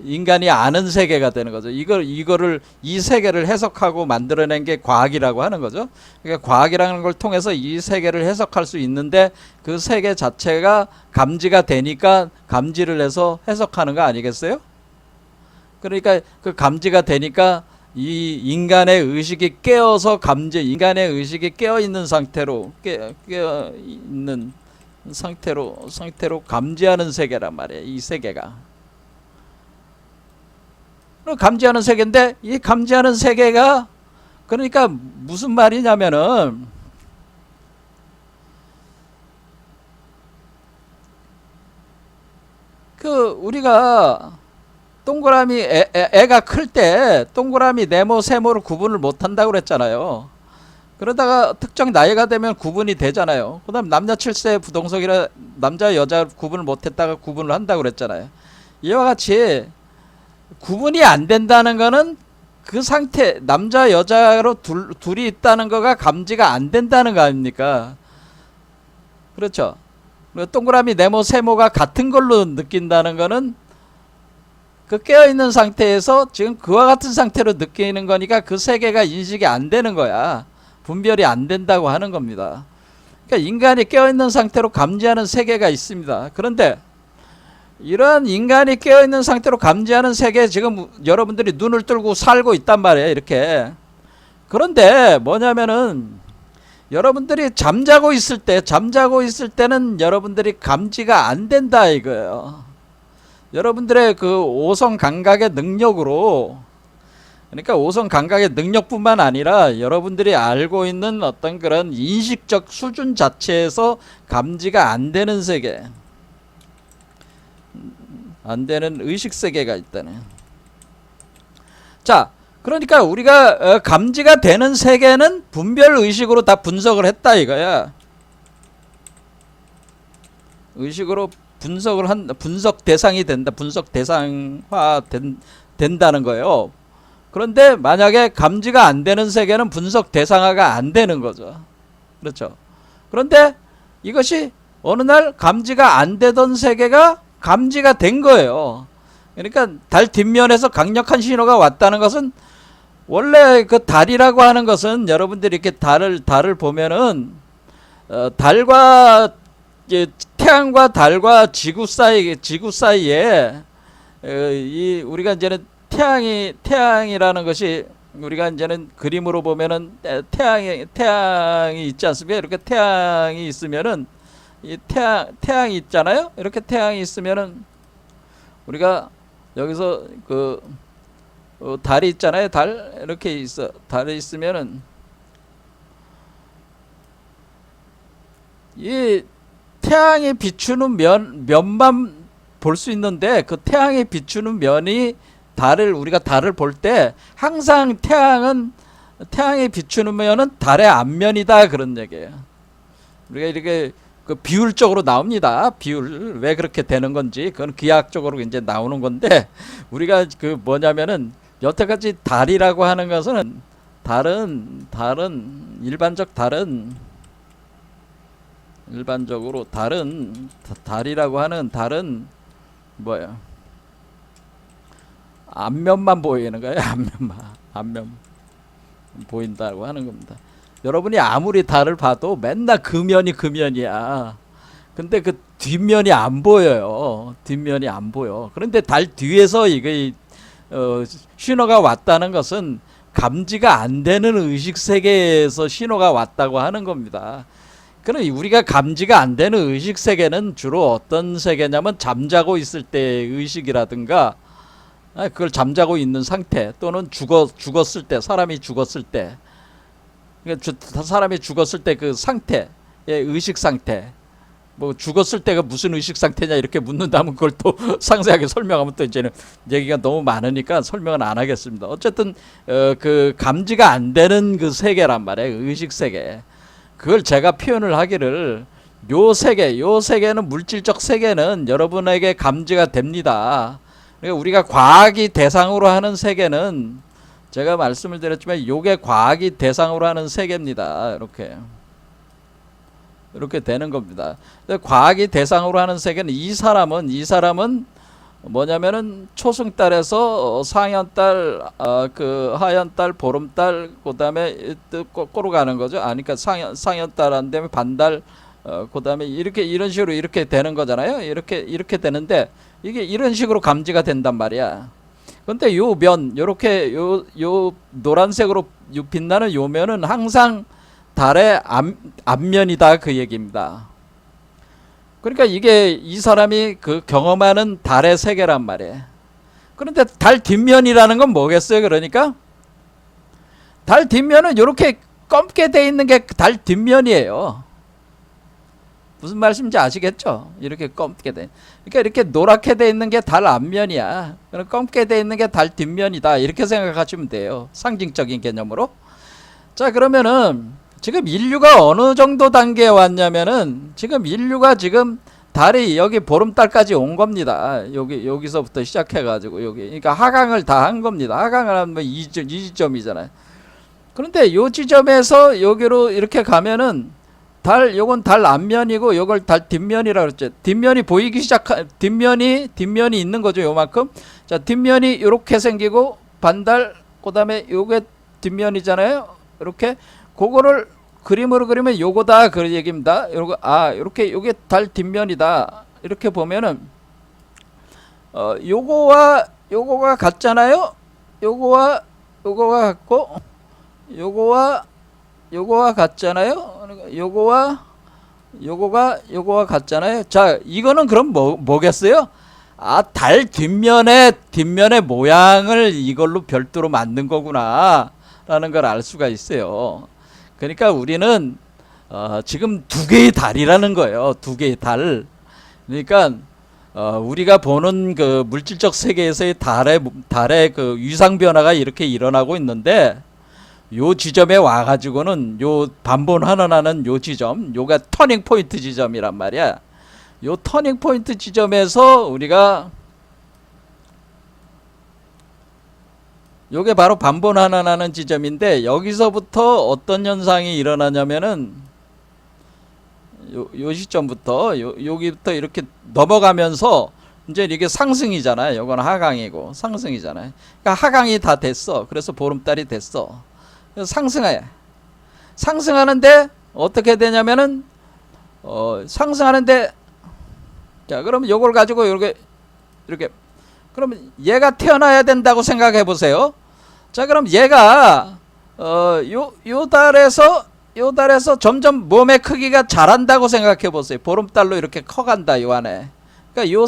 S1: 인간이 아는 세계가 되는 거죠. 이거를 이 세계를 해석하고 만들어낸 게 과학이라고 하는 거죠. 그러니까 과학이라는 걸 통해서 이 세계를 해석할 수 있는데 그 세계 자체가 감지가 되니까 감지를 해서 해석하는 거 아니겠어요? 그러니까 그 감지가 되니까 이 인간의 의식이 깨어서 인간의 의식이 깨어 있는 상태로 깨어 있는 상태로 감지하는 세계란 말이에요. 이 세계가. 감지하는 세계인데 이 감지하는 세계가 그러니까 무슨 말이냐면은 그 우리가 동그라미 애가 클 때 동그라미 네모 세모를 구분을 못 한다고 그랬잖아요. 그러다가 특정 나이가 되면 구분이 되잖아요. 그다음 남녀 7세 부동석이라 남자 여자 구분을 못 했다가 구분을 한다고 그랬잖아요. 이와 같이 구분이 안 된다는 거는 그 상태 남자 여자로 둘이 있다는 거가 감지가 안 된다는 거 아닙니까? 그렇죠. 동그라미 네모 세모가 같은 걸로 느낀다는 거는 그 깨어있는 상태에서 지금 그와 같은 상태로 느끼는 거니까 그 세계가 인식이 안 되는 거야. 분별이 안 된다고 하는 겁니다. 그러니까 인간이 깨어있는 상태로 감지하는 세계가 있습니다. 그런데 이런 인간이 깨어있는 상태로 감지하는 세계에 지금 여러분들이 눈을 뜨고 살고 있단 말이에요. 이렇게. 그런데 뭐냐면은 여러분들이 잠자고 있을 때는 여러분들이 감지가 안 된다 이거예요. 여러분들의 그 오성 감각의 능력으로, 그러니까 오성 감각의 능력뿐만 아니라 여러분들이 알고 있는 어떤 그런 인식적 수준 자체에서 감지가 안 되는 세계, 안 되는 의식 세계가 있다네. 자, 그러니까 우리가 감지가 되는 세계는 분별 의식으로 다 분석을 했다 이거야. 의식으로 분석 대상이 된다. 분석 대상화 된다는 거예요. 그런데 만약에 감지가 안 되는 세계는 분석 대상화가 안 되는 거죠. 그렇죠. 그런데 이것이 어느 날 감지가 안 되던 세계가 감지가 된 거예요. 그러니까 달 뒷면에서 강력한 신호가 왔다는 것은, 원래 그 달이라고 하는 것은 여러분들이 이렇게 달을 보면은 달과 태양과 달과 지구 사이에 이 우리가 이제는 태양이라는 것이 우리가 이제는 그림으로 보면은 태양이 있지 않습니까? 이렇게 태양이 있으면은 이 태양이 있잖아요. 이렇게 태양이 있으면은 우리가 여기서 그 달이 있잖아요. 달 이렇게 있어. 달이 있으면은 이 태양이 비추는 면만 볼 수 있는데, 그 태양이 비추는 면이 우리가 달을 볼 때 항상 태양이 비추는 면은 달의 앞면이다 그런 얘기예요. 우리가 이렇게 그 비율적으로 나옵니다. 비율 왜 그렇게 되는 건지 그건 기하학적으로 이제 나오는 건데, 우리가 그 뭐냐면은 여태까지 달이라고 하는 것은 일반적으로 달이라고 하는 달은 뭐예요? 앞면만 보이는 거예요. 앞면 보인다고 하는 겁니다. 여러분이 아무리 달을 봐도 맨날 금면이야. 근데 그 뒷면이 안 보여요. 뒷면이 안 보여. 그런데 달 뒤에서 이게 신호가 왔다는 것은 감지가 안 되는 의식 세계에서 신호가 왔다고 하는 겁니다. 그럼 우리가 감지가 안 되는 의식 세계는 주로 어떤 세계냐면 잠자고 있을 때의 의식이라든가, 그걸 잠자고 있는 상태, 또는 죽었을 때, 사람이 죽었을 때, 사람이 죽었을 때 그 상태의 의식 상태. 뭐 죽었을 때가 무슨 의식 상태냐 이렇게 묻는다면 그걸 또 상세하게 설명하면 또 이제는 얘기가 너무 많으니까 설명은 안 하겠습니다. 어쨌든 그 감지가 안 되는 그 세계란 말이에요. 의식 세계. 그걸 제가 표현을 하기를 요 세계는 물질적 세계는 여러분에게 감지가 됩니다. 그러니까 우리가 과학이 대상으로 하는 세계는 제가 말씀을 드렸지만 요게 과학이 대상으로 하는 세계입니다. 이렇게 되는 겁니다. 과학이 대상으로 하는 세계는 이 사람은 뭐냐면은 초승달에서 상현달, 그 하현달, 보름달, 그다음에 거꾸로 가는 거죠. 그러니까 상현달 안 되면 반달, 그다음에 이렇게 이런 식으로 이렇게 되는 거잖아요. 이렇게 되는데 이게 이런 식으로 감지가 된단 말이야. 근데 요 면, 요렇게 요 노란색으로 요 빛나는 요 면은 항상 달의 앞면이다 그 얘기입니다. 그러니까 이게 이 사람이 그 경험하는 달의 세계란 말이에요. 그런데 달 뒷면이라는 건 뭐겠어요? 그러니까 달 뒷면은 이렇게 검게 돼 있는 게 달 뒷면이에요. 무슨 말씀인지 아시겠죠? 이렇게 검게 돼. 그러니까 이렇게 노랗게 돼 있는 게 달 앞면이야. 그럼 검게 돼 있는 게 달 뒷면이다. 이렇게 생각하시면 돼요. 상징적인 개념으로. 자, 그러면은 지금 인류가 어느 정도 단계에 왔냐면은 지금 인류가 지금 달이 여기 보름달까지 온 겁니다. 여기서부터 시작해가지고 여기. 그러니까 하강을 다 한 겁니다. 하강을 하면 이 지점이잖아요. 그런데 요 지점에서 여기로 이렇게 가면은 요건 달 앞면이고 요걸 달 뒷면이라고 그랬죠. 뒷면이 보이기 뒷면이 있는 거죠. 요만큼. 자, 뒷면이 이렇게 생기고 반달, 그다음에 요게 뒷면이잖아요. 이렇게 그거를 그림으로 그리면 요거다 그 얘기입니다. 요렇게 요게 달 뒷면이다. 이렇게 보면은 요거가 같잖아요. 요거가 같고 요거와 같잖아요. 요거가 같잖아요. 자, 이거는 그럼 뭐겠어요? 달 뒷면의 모양을 이걸로 별도로 만든 거구나 라는 걸 알 수가 있어요. 그러니까 우리는 지금 두 개의 달이라는 거예요. 두 개의 달. 그러니까 우리가 보는 그 물질적 세계에서의 달의 그 위상 변화가 이렇게 일어나고 있는데 요 지점에 와가지고는 요 반본환원하는 요 지점, 요가 터닝 포인트 지점이란 말이야. 요 터닝 포인트 지점에서 우리가 요게 바로 반본환원하는 지점인데 여기서부터 어떤 현상이 일어나냐면은 요 시점부터 여기부터 이렇게 넘어가면서 이제 이게 상승이잖아요. 요건 하강이고 상승이잖아요. 그러니까 하강이 다 됐어. 그래서 보름달이 됐어. 상승하는데 어떻게 되냐면은 상승하는데 자, 그러면 요걸 가지고 이렇게 그러면 얘가 태어나야 된다고 생각해 보세요. 자, 그럼 얘가 요 달에서 점점 몸의 크기가 자란다고 생각해 보세요. 보름달로 이렇게 커간다 요 안에. 그러니까 요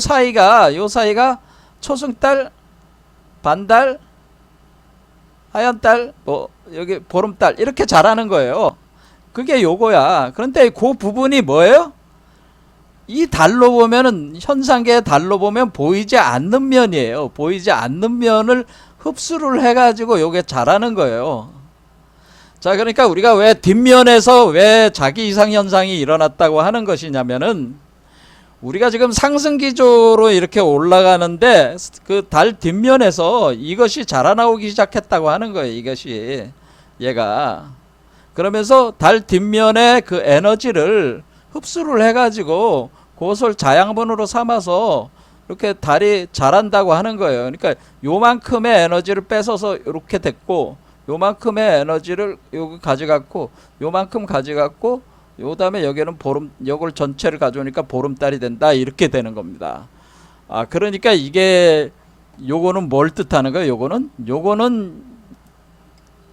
S1: 사이가 초승달, 반달, 하얀달, 여기 보름달 이렇게 자라는 거예요. 그게 요거야. 그런데 그 부분이 뭐예요? 이 달로 보면은 현상계의 달로 보면 보이지 않는 면이에요. 보이지 않는 면을 흡수를 해가지고 요게 자라는 거예요. 자, 그러니까 우리가 왜 뒷면에서 왜 자기 이상 현상이 일어났다고 하는 것이냐면은 우리가 지금 상승 기조로 이렇게 올라가는데 그 달 뒷면에서 이것이 자라나오기 시작했다고 하는 거예요. 이것이 얘가 그러면서 달 뒷면에 그 에너지를 흡수를 해가지고 그것을 자양분으로 삼아서 이렇게 달이 자란다고 하는 거예요. 그러니까 요만큼의 에너지를 뺏어서 이렇게 됐고 요만큼의 에너지를 여기 가져갔고 요만큼 가져갔고 요 다음에 여기는 요걸 전체를 가져오니까 보름달이 된다 이렇게 되는 겁니다. 그러니까 이게 요거는 뭘 뜻하는 거예요? 요거는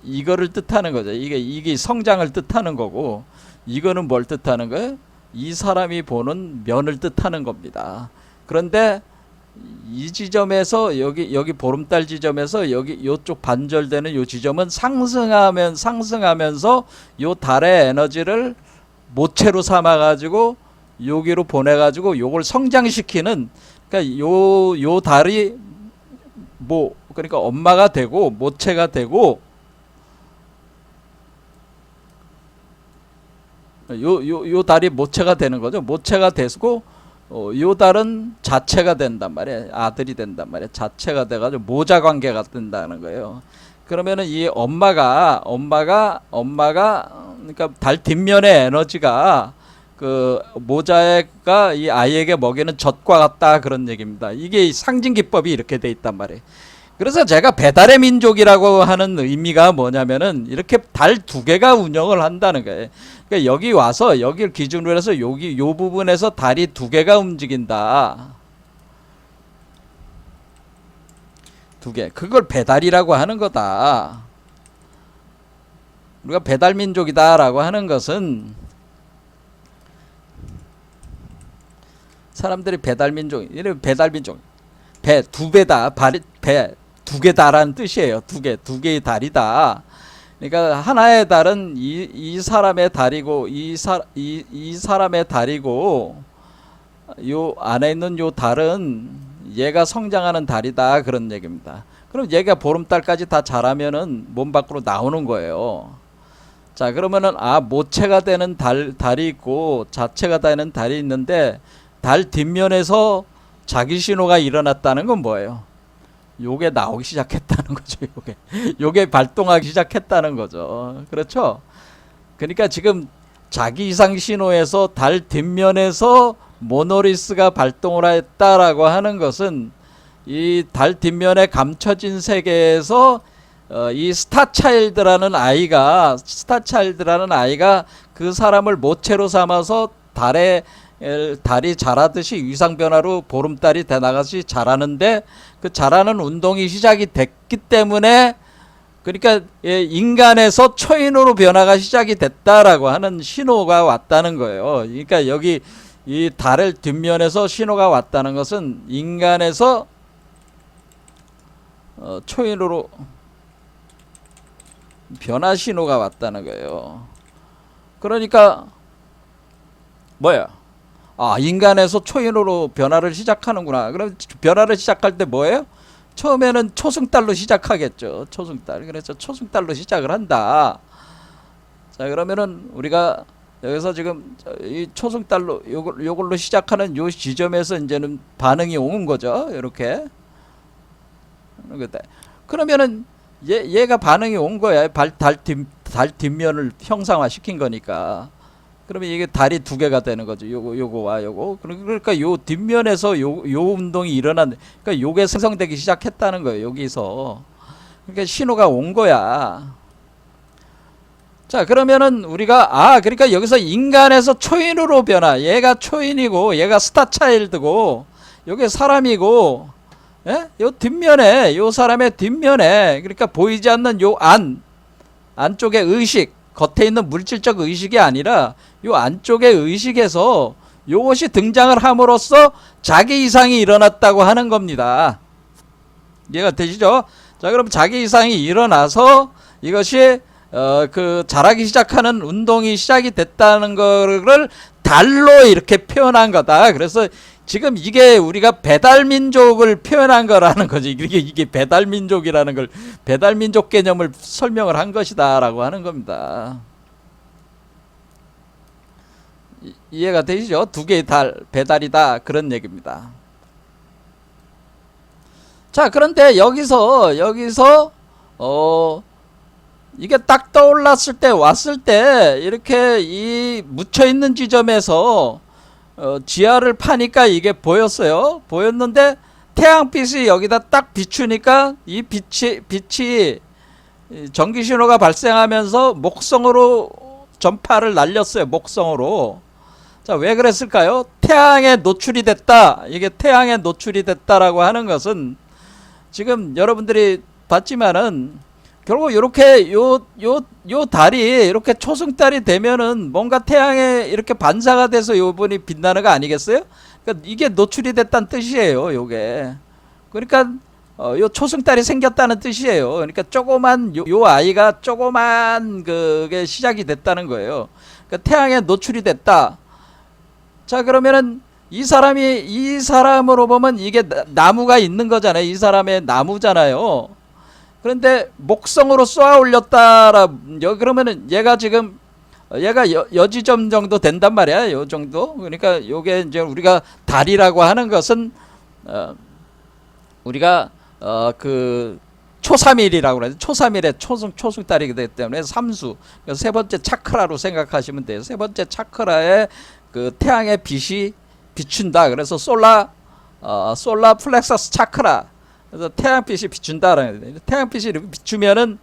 S1: 이거를 뜻하는 거죠. 이게 성장을 뜻하는 거고 이거는 뭘 뜻하는 거예요? 이 사람이 보는 면을 뜻하는 겁니다. 그런데 이 지점에서 여기 보름달 지점에서 여기 요쪽 반절되는 요 지점은 상승하면서 요 달의 에너지를 모체로 삼아 가지고 여기로 보내 가지고 요걸 성장시키는 그러니까 요 달이 그러니까 엄마가 되고 모체가 되고 요 달이 모체가 되는 거죠. 모체가 되고 요 달은 자체가 된단 말이에요. 아들이 된단 말이에요. 자체가 돼가지고 모자 관계가 된다는 거예요. 그러면은 이 엄마가 그러니까 달 뒷면의 에너지가 그 모자가 이 아이에게 먹이는 젖과 같다 그런 얘기입니다. 이게 상징 기법이 이렇게 돼 있단 말이에요. 그래서 제가 배달의 민족이라고 하는 의미가 뭐냐면은 이렇게 달 두 개가 운영을 한다는 거예요. 그러니까 여기 와서 여기를 기준으로 해서 여기 요 부분에서 달이 두 개가 움직인다. 두 개. 그걸 배달이라고 하는 거다. 우리가 배달 민족이다라고 하는 것은 사람들이 배달 민족, 이래 배달 민족. 배 두 배다. 배 두 개다라는 뜻이에요. 두 개의 달이다. 그러니까 하나의 달은 이 사람의 달이고 이 사람의 달이고 요 안에 있는 요 달은 얘가 성장하는 달이다 그런 얘기입니다. 그럼 얘가 보름달까지 다 자라면은 몸 밖으로 나오는 거예요. 자 그러면은 모체가 되는 달이 있고 자체가 되는 달이 있는데 달 뒷면에서 자기 신호가 일어났다는 건 뭐예요? 요게 나오기 시작했다는 거죠. 요게 발동하기 시작했다는 거죠. 그렇죠? 그러니까 지금 자기 이상 신호에서 달 뒷면에서 모노리스가 발동을 했다라고 하는 것은 이 달 뒷면에 감춰진 세계에서 이 스타차일드라는 아이가 그 사람을 모체로 삼아서 달이 자라듯이 위상변화로 보름달이 돼나가듯이 자라는데 그 자라는 운동이 시작이 됐기 때문에 그러니까 인간에서 초인으로 변화가 시작이 됐다라고 하는 신호가 왔다는 거예요. 그러니까 여기 이 달을 뒷면에서 신호가 왔다는 것은 인간에서 초인으로 변화 신호가 왔다는 거예요. 그러니까 뭐야? 인간에서 초인으로 변화를 시작하는구나. 그럼 변화를 시작할 때 뭐예요? 처음에는 초승달로 시작하겠죠. 초승달. 그래서 초승달로 시작을 한다. 자, 그러면은 우리가 여기서 지금 이 초승달로 요걸로 시작하는 요 지점에서 이제는 반응이 오는 거죠. 이렇게. 그러면은 얘가 반응이 온 거야. 달 뒷면을 형상화 시킨 거니까. 그러면 이게 달이 두 개가 되는 거죠. 요거와 요거. 그러니까 요 뒷면에서 요 운동이 그러니까 요게 생성되기 시작했다는 거예요. 여기서. 그러니까 신호가 온 거야. 자, 그러면은 우리가 그러니까 여기서 인간에서 초인으로 변화. 얘가 초인이고 얘가 스타차일드고 요게 사람이고 요 뒷면에 요 사람의 뒷면에 그러니까 보이지 않는 요 안쪽의 의식 겉에 있는 물질적 의식이 아니라 요 안쪽의 의식에서 요것이 등장을 함으로써 자기 이상이 일어났다고 하는 겁니다. 이해가 되시죠? 자, 그럼 자기 이상이 일어나서 이것이 그 자라기 시작하는 운동이 시작이 됐다는 거를 달로 이렇게 표현한 거다. 그래서 지금 이게 우리가 배달민족을 표현한 거라는 거지. 이게 배달민족이라는 걸, 배달민족 개념을 설명을 한 것이다 라고 하는 겁니다. 이해가 되시죠? 두 개의 달, 배달이다 그런 얘기입니다. 자, 그런데 여기서 이게 딱 떠올랐을 때, 왔을 때 이렇게 이 묻혀있는 지점에서 지하를 파니까 이게 보였어요. 보였는데 태양빛이 여기다 딱 비추니까 이 빛이 전기신호가 발생하면서 목성으로 전파를 날렸어요. 목성으로. 자, 왜 그랬을까요? 태양에 노출이 됐다. 이게 태양에 노출이 됐다라고 하는 것은 지금 여러분들이 봤지만은 결국 이렇게 요 달이 이렇게 초승달이 되면은 뭔가 태양에 이렇게 반사가 돼서 요분이 빛나는 거 아니겠어요? 그러니까 이게 노출이 됐다는 뜻이에요. 요게. 그러니까 요 초승달이 생겼다는 뜻이에요. 그러니까 조그만 요 아이가 조그만 그게 시작이 됐다는 거예요. 그러니까 태양에 노출이 됐다. 자, 그러면은 이 사람으로 보면 이게 나무가 있는 거잖아요. 이 사람의 나무잖아요. 그런데 목성으로 쏘아 올렸다라 그러면은 얘가 지금 얘가 여지점 정도 된단 말이야. 요 정도. 그러니까 요게 이제 우리가 달이라고 하는 것은 우리가 그 초삼일이라고 그러죠. 초삼일의 초승달이기 때문에 삼수. 그래서 세 번째 차크라로 생각하시면 돼요. 세 번째 차크라에 그 태양의 빛이 비춘다. 그래서 솔라 플렉서스 차크라. 그래서 태양빛이 비춘다라는 거예요. 태양빛이 비추면은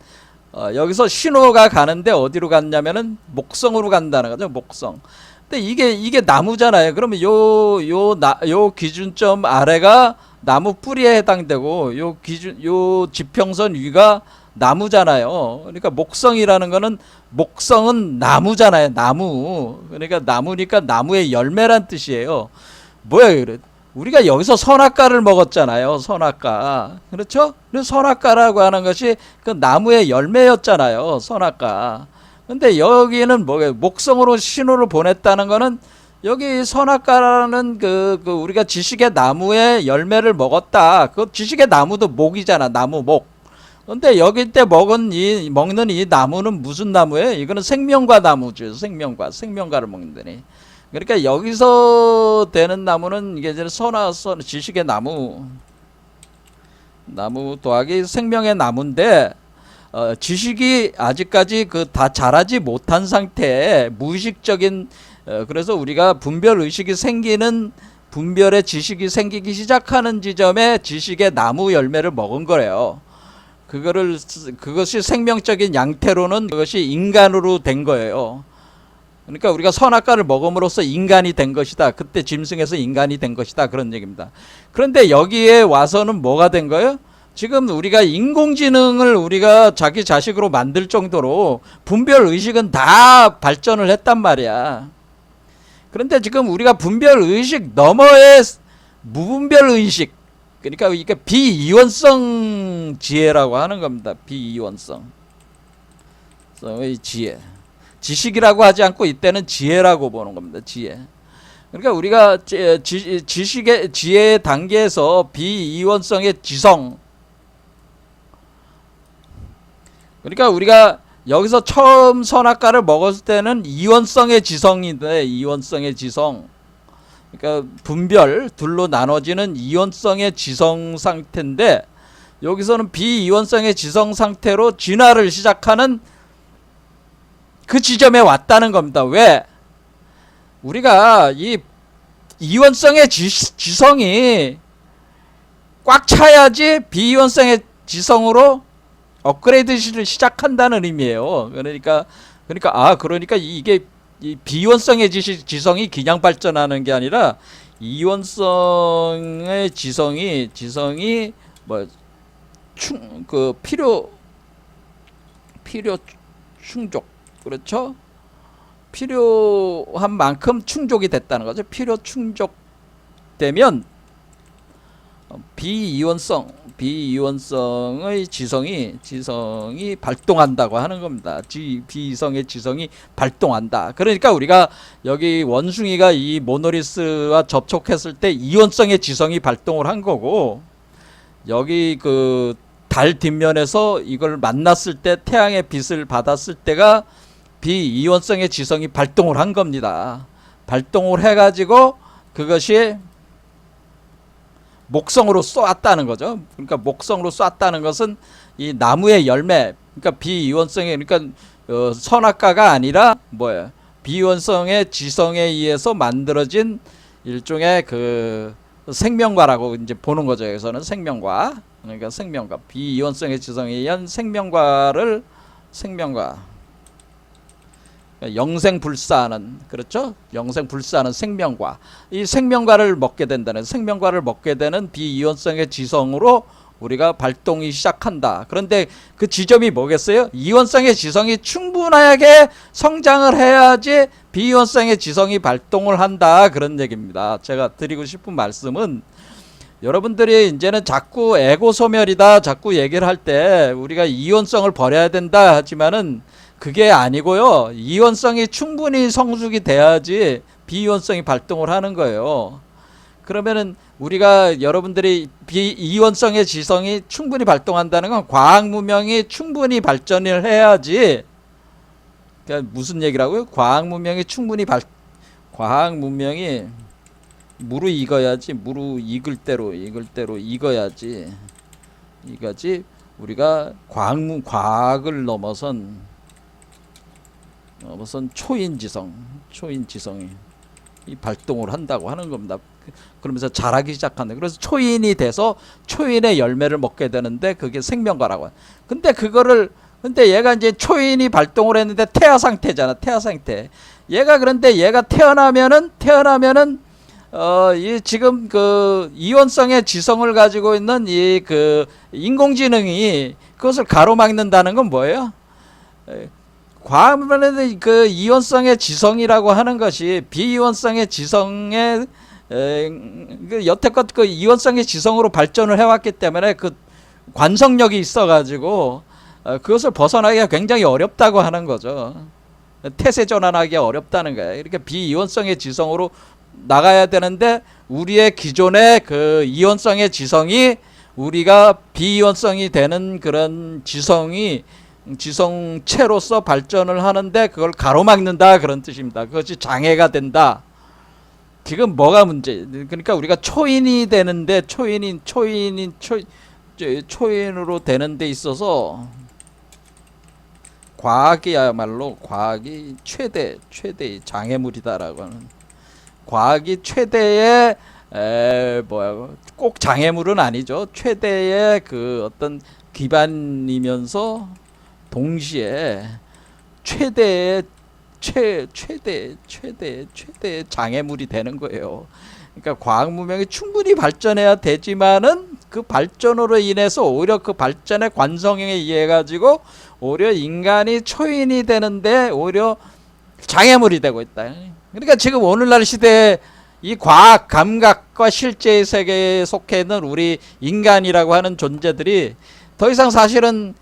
S1: 여기서 신호가 가는데 어디로 갔냐면은 목성으로 간다는 거죠. 목성. 근데 이게 나무잖아요. 그러면 요 기준점 아래가 나무 뿌리에 해당되고 요 지평선 위가 나무잖아요. 그러니까 목성이라는 거는 목성은 나무잖아요. 나무. 그러니까 나무니까 나무의 열매란 뜻이에요. 뭐야 그래? 우리가 여기서 선악과를 먹었잖아요. 선악과. 그렇죠? 선악과라고 하는 것이 그 나무의 열매였잖아요. 선악과. 근데 여기는 뭐예요? 목성으로 신호를 보냈다는 거는 여기 선악과라는 그 우리가 지식의 나무의 열매를 먹었다. 그 지식의 나무도 목이잖아. 나무 목. 근데 여기 때 먹는 이 나무는 무슨 나무예요? 이거는 생명과 나무죠. 생명과를 먹는다니. 그러니까 여기서 되는 나무는 이게 이제 지식의 나무 더하기 생명의 나무인데 지식이 아직까지 그 다 자라지 못한 상태에 무의식적인 그래서 우리가 분별 의식이 생기는 분별의 지식이 생기기 시작하는 지점에 지식의 나무 열매를 먹은 거래요. 그것이 생명적인 양태로는 그것이 인간으로 된 거예요. 그러니까 우리가 선악과를 먹음으로써 인간이 된 것이다. 그때 짐승에서 인간이 된 것이다. 그런 얘기입니다. 그런데 여기에 와서는 뭐가 된 거예요? 지금 우리가 인공지능을 우리가 자기 자식으로 만들 정도로 분별 의식은 다 발전을 했단 말이야. 그런데 지금 우리가 분별 의식 너머의 무분별 의식, 그러니까 이게 비이원성 지혜라고 하는 겁니다. 비이원성의 지혜. 지식이라고 하지 않고 이때는 지혜라고 보는 겁니다. 지혜. 그러니까 우리가 지식의 지혜의 단계에서 비이원성의 지성. 그러니까 우리가 여기서 처음 선악과를 먹었을 때는 이원성의 지성인데, 이원성의 지성. 그러니까 분별 둘로 나눠지는 이원성의 지성 상태인데, 여기서는 비이원성의 지성 상태로 진화를 시작하는 그 지점에 왔다는 겁니다. 왜? 우리가 이 이원성의 지성이 꽉 차야지 비이원성의 지성으로 업그레이드를 시작한다는 의미예요. 그러니까 이게 이 비이원성의 지성이 그냥 발전하는 게 아니라 이원성의 지성이 뭐 필요 충족, 그렇죠? 필요한 만큼 충족이 됐다는 거죠. 필요 충족되면 비이원성의 지성이 발동한다고 하는 겁니다. 비이성의 지성이 발동한다. 그러니까 우리가 여기 원숭이가 이 모노리스와 접촉했을 때 이원성의 지성이 발동을 한 거고, 여기 그 달 뒷면에서 이걸 만났을 때 태양의 빛을 받았을 때가 비이원성의 지성이 발동을 한 겁니다. 발동을 해가지고 그것이 목성으로 쏘았다는 거죠. 그러니까 목성으로 쏘았다는 것은 이 나무의 열매, 그러니까 비이원성의, 그러니까 선악과가 아니라 뭐예요? 비이원성의 지성에 의해서 만들어진 일종의 그 생명과라고 이제 보는 거죠. 여기서는 생명과, 그러니까 생명과, 비이원성의 지성에 의한 생명과 영생불사하는, 그렇죠? 영생불사하는 생명과, 이 생명과를 먹게 된다는, 생명과를 먹게 되는 비이원성의 지성으로 우리가 발동이 시작한다. 그런데 그 지점이 뭐겠어요? 이원성의 지성이 충분하게 성장을 해야지 비이원성의 지성이 발동을 한다. 그런 얘기입니다. 제가 드리고 싶은 말씀은, 여러분들이 이제는 자꾸 에고 소멸이다 자꾸 얘기를 할 때 우리가 이원성을 버려야 된다 하지만은 그게 아니고요. 이원성이 충분히 성숙이 돼야지 비이원성이 발동을 하는 거예요. 그러면은 우리가 여러분들이 이원성의 지성이 충분히 발동한다는 건 과학 문명이 충분히 발전을 해야지 그러니까 무슨 얘기라고요? 과학 문명이 충분히 과학 문명이 무르익어야지, 무르익을 대로 익어야지, 이거지. 우리가 과학을 넘어선 초인지성이 이 발동을 한다고 하는 겁니다. 그러면서 자라기 시작한다. 그래서 초인이 돼서 초인의 열매를 먹게 되는데 그게 생명과라고. 근데 얘가 이제 초인이 발동을 했는데 태아 상태잖아. 태아 상태. 그런데 얘가 태어나면은 이 지금 그 이원성의 지성을 가지고 있는 이 그 인공지능이 그것을 가로막는다는 건 뭐예요? 과학문명의 그 이원성의 지성이라고 하는 것이 비이원성의 지성의 여태껏 그 이원성의 지성으로 발전을 해왔기 때문에 그 관성력이 있어가지고 그것을 벗어나기가 굉장히 어렵다고 하는 거죠. 태세 전환하기가 어렵다는 거예요. 이렇게 비이원성의 지성으로 나가야 되는데 우리의 기존의 그 이원성의 지성이 우리가 비이원성이 되는 그런 지성체로서 발전을 하는데 그걸 가로막는다 그런 뜻입니다. 그것이 장애가 된다. 지금 뭐가 문제? 그러니까 우리가 초인이 되는데 초인으로 되는 데 있어서 과학이 최대의 장애물이다라고 하는, 과학이 최대의 꼭 장애물은 아니죠. 최대의 그 어떤 기반이면서 동시에 최대의 장애물이 되는 거예요. 그러니까 과학 문명이 충분히 발전해야 되지만은 그 발전으로 인해서 오히려 그 발전의 관성에 의해 가지고 오히려 인간이 초인이 되는데 오히려 장애물이 되고 있다. 그러니까 지금 오늘날 시대에 이 과학 감각과 실제의 세계에 속해 있는 우리 인간이라고 하는 존재들이 더 이상 사실은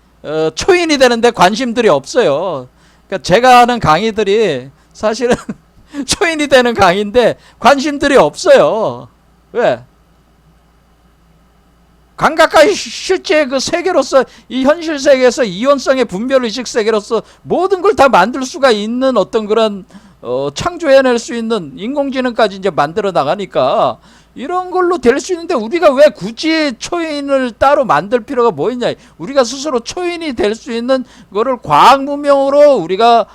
S1: 초인이 되는데 관심들이 없어요. 그러니까 제가 하는 강의들이 사실은 초인이 되는 강의인데 관심들이 없어요. 왜? 감각과 실제 그 세계로서, 이 현실 세계에서 이원성의 분별의식 세계로서 모든 걸 다 만들 수가 있는 어떤 그런 창조해낼 수 있는 인공지능까지 이제 만들어 나가니까 이런 걸로 될 수 있는데 우리가 왜 굳이 초인을 따로 만들 필요가 뭐 있냐. 우리가 스스로 초인이 될 수 있는 거를 과학 문명으로 우리가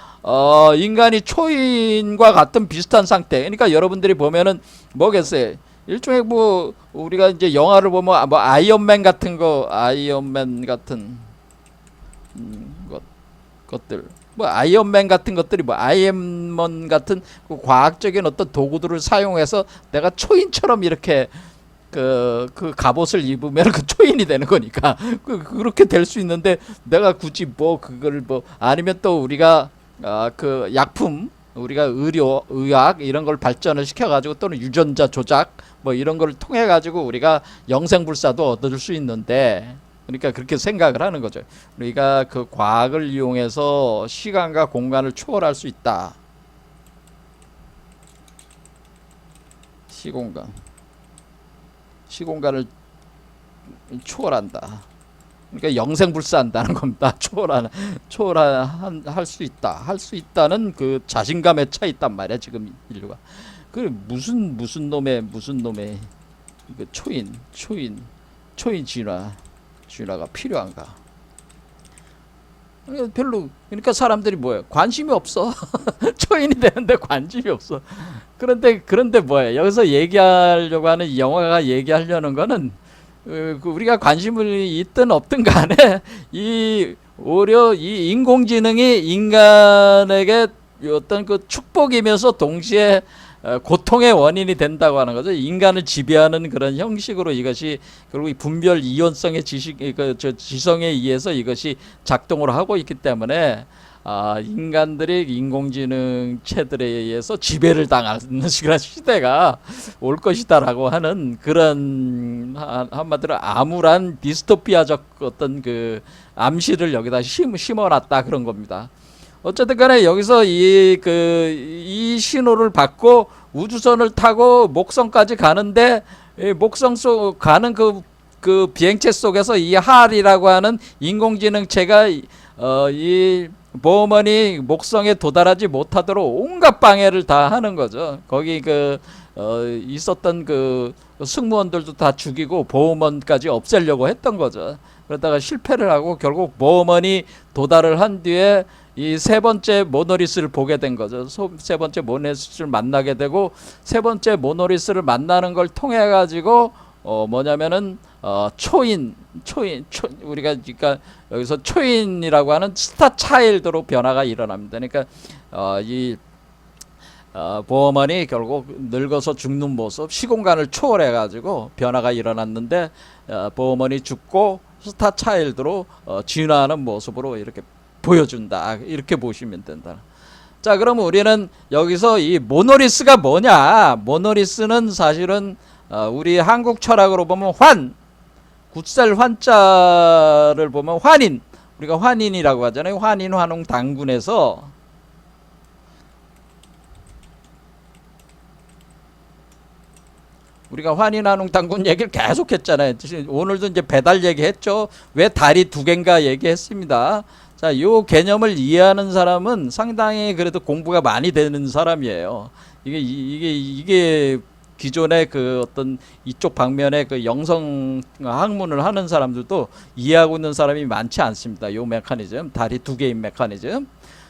S1: 인간이 초인과 같은 비슷한 상태. 그러니까 여러분들이 보면은 뭐겠어요? 일종의 뭐 우리가 이제 영화를 보면 뭐 아이언맨 같은 것들, 뭐 아이언맨 같은 것들이 뭐 아이언맨 같은 그 과학적인 어떤 도구들을 사용해서 내가 초인처럼 이렇게 그 갑옷을 입으면 그 초인이 되는 거니까 그렇게 될 수 있는데 내가 굳이 뭐 그걸 뭐, 아니면 또 우리가 그 약품, 우리가 의학 이런 걸 발전을 시켜가지고 또는 유전자 조작 뭐 이런 걸 통해 가지고 우리가 영생불사도 얻을 수 있는데, 그러니까 그렇게 생각을 하는 거죠. 우리가 그 과학을 이용해서 시간과 공간을 초월할 수 있다. 시공간을 초월한다. 그러니까 영생불사한다는 겁니다. 초월할 수 있다. 할 수 있다는 그 자신감에 차 있단 말이야 지금 인류가. 그 무슨 놈의 그 초인 진화가 필요한가? 그러니까 사람들이 뭐예요? 관심이 없어. 초인이 되는데 관심이 없어. 그런데 뭐예요? 여기서 얘기하려고 하는, 이 영화가 얘기하려는 거는 우리가 관심이 있든 없든 간에 오히려 이 인공지능이 인간에게 어떤 그 축복이면서 동시에 고통의 원인이 된다고 하는 거죠. 인간을 지배하는 그런 형식으로 이것이, 그리고 이 분별 이원성의 지성에 의해서 이것이 작동을 하고 있기 때문에 인간들이 인공지능체들에 의해서 지배를 당하는 시대가 올 것이다라고 하는 그런 한마디로 암울한 디스토피아적 어떤 그 암시를 여기다 심어놨다 그런 겁니다. 어쨌든 간에 여기서 이 신호를 받고 우주선을 타고 목성까지 가는데, 목성 가는 그 비행체 속에서 이 할이라고 하는 인공지능체가 이 보호먼이 목성에 도달하지 못하도록 온갖 방해를 다 하는 거죠. 거기 있었던 그 승무원들도 다 죽이고 보호먼까지 없애려고 했던 거죠. 그러다가 실패를 하고 결국 보호먼이 도달을 한 뒤에 이 세 번째 모노리스를 보게 된 거죠. 세 번째 모노리스를 만나게 되고, 세 번째 모노리스를 만나는 걸 통해 가지고 뭐냐면은 우리가 그러니까 여기서 초인이라고 하는 스타 차일드로 변화가 일어납니다. 그러니까 보호먼이 결국 늙어서 죽는 모습, 시공간을 초월해 가지고 변화가 일어났는데, 보호먼이 죽고 스타 차일드로 진화하는 모습으로 이렇게 보여준다, 이렇게 보시면 된다. 자, 그럼 우리는 여기서 이 모노리스가 뭐냐? 모노리스는 사실은 우리 한국 철학으로 보면 굳셀 환자를 보면 환인, 우리가 환인이라고 하잖아요. 환인, 환웅, 당군에서 우리가 환인, 환웅, 당군 얘기를 계속 했잖아요. 오늘도 이제 배달 얘기했죠. 왜 다리 두 개인가 얘기했습니다. 자, 요 개념을 이해하는 사람은 상당히 그래도 공부가 많이 되는 사람이에요. 이게 기존의 그 어떤 이쪽 방면의 그 영성 학문을 하는 사람들도 이해하고 있는 사람이 많지 않습니다. 요 메커니즘, 다리 두 개인 메커니즘.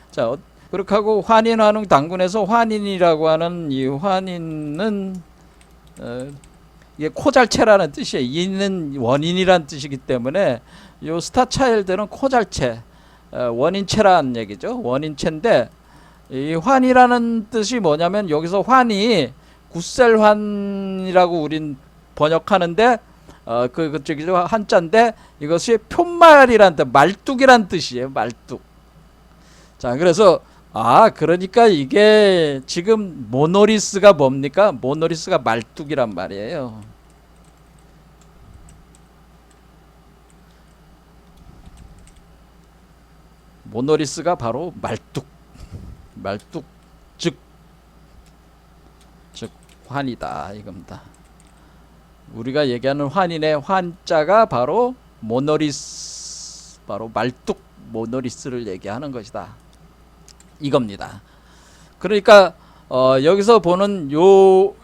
S1: 자, 그렇게 하고 환인, 환웅, 당군에서 환인이라고 하는 이 환인은 이게 코잘체라는 뜻이에요. 이는 원인이란 뜻이기 때문에 요 스타 차일드는 코잘체, 원인체란 얘기죠. 원인체인데, 이 환이라는 뜻이 뭐냐면 여기서 환이 굳셀환이라고 우린 번역하는데 그쪽이죠. 한자인데 이것이 푯말이란 뜻, 말뚝이란 뜻이에요. 말뚝. 자, 그래서 그러니까 이게 지금 모노리스가 뭡니까? 모노리스가 말뚝이란 말이에요. 모노리스가 바로 말뚝, 즉 환이다, 이겁니다. 우리가 얘기하는 환인의 환자가 바로 모노리스, 바로 말뚝 모노리스를 얘기하는 것이다, 이겁니다. 그러니까 여기서 보는 요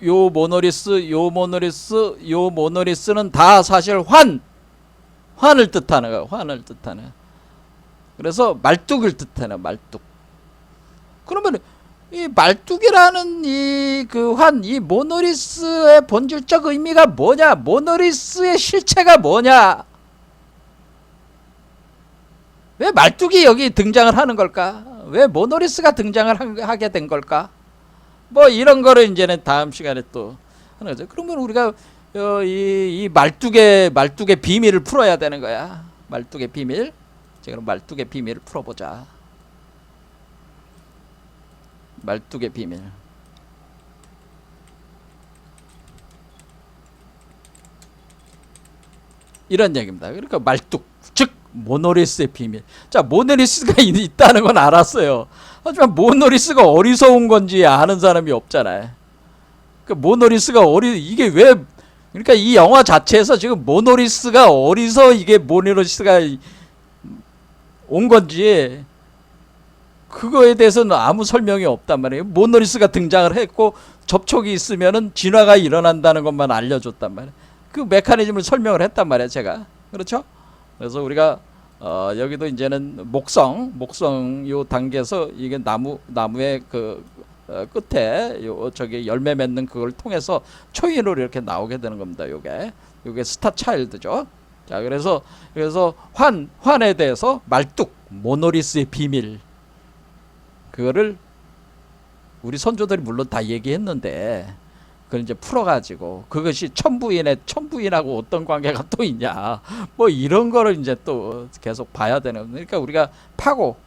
S1: 모노리스는 다 사실 환을 뜻하는 거예요. 환을 뜻하는. 그래서 말뚝을 뜻하는, 말뚝. 그러면 이 말뚝이라는 이 모노리스의 본질적 의미가 뭐냐? 모노리스의 실체가 뭐냐? 왜 말뚝이 여기 등장을 하는 걸까? 왜 모노리스가 등장을 하게 된 걸까? 뭐 이런 거를 이제는 다음 시간에 또 하는 거죠. 그러면 우리가 이 말뚝의 비밀을 풀어야 되는 거야. 말뚝의 비밀. 자, 그럼 말뚝의 비밀을 풀어보자. 말뚝의 비밀. 이런 얘기입니다. 그러니까 말뚝, 즉 모노리스의 비밀. 자, 모노리스가 있다는 건 알았어요. 하지만 모노리스가 어리석은 건지 아는 사람이 없잖아요. 그 모노리스가 이게 왜, 그러니까 이 영화 자체에서 지금 모노리스가 어디서 이게 모노리스가 온 건지 그거에 대해서는 아무 설명이 없단 말이에요. 모노리스가 등장을 했고 접촉이 있으면은 진화가 일어난다는 것만 알려줬단 말이에요. 그 메커니즘을 설명을 했단 말이에요, 제가. 그렇죠? 그래서 우리가 여기도 이제는 목성 요 단계에서 이게 나무의 끝에 저기 열매 맺는 그걸 통해서 초인으로 이렇게 나오게 되는 겁니다. 요게 스타 차일드죠. 자, 그래서 환에 대해서 말뚝, 모노리스의 비밀, 그거를 우리 선조들이 물론 다 얘기했는데 그걸 이제 풀어가지고 그것이 천부인하고 어떤 관계가 또 있냐, 뭐 이런 거를 이제 또 계속 봐야 되는. 그러니까 우리가 파고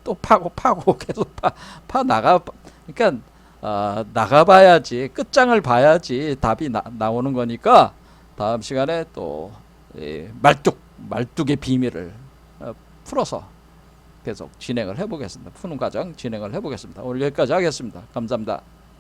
S1: 또 파고 계속 파 나가. 그러니까 나가봐야지, 끝장을 봐야지 답이 나오는 거니까 다음 시간에 또 말뚝의 비밀을 풀어서 계속 진행을 해보겠습니다. 푸는 과정 진행을 해보겠습니다. 오늘 여기까지 하겠습니다. 감사합니다.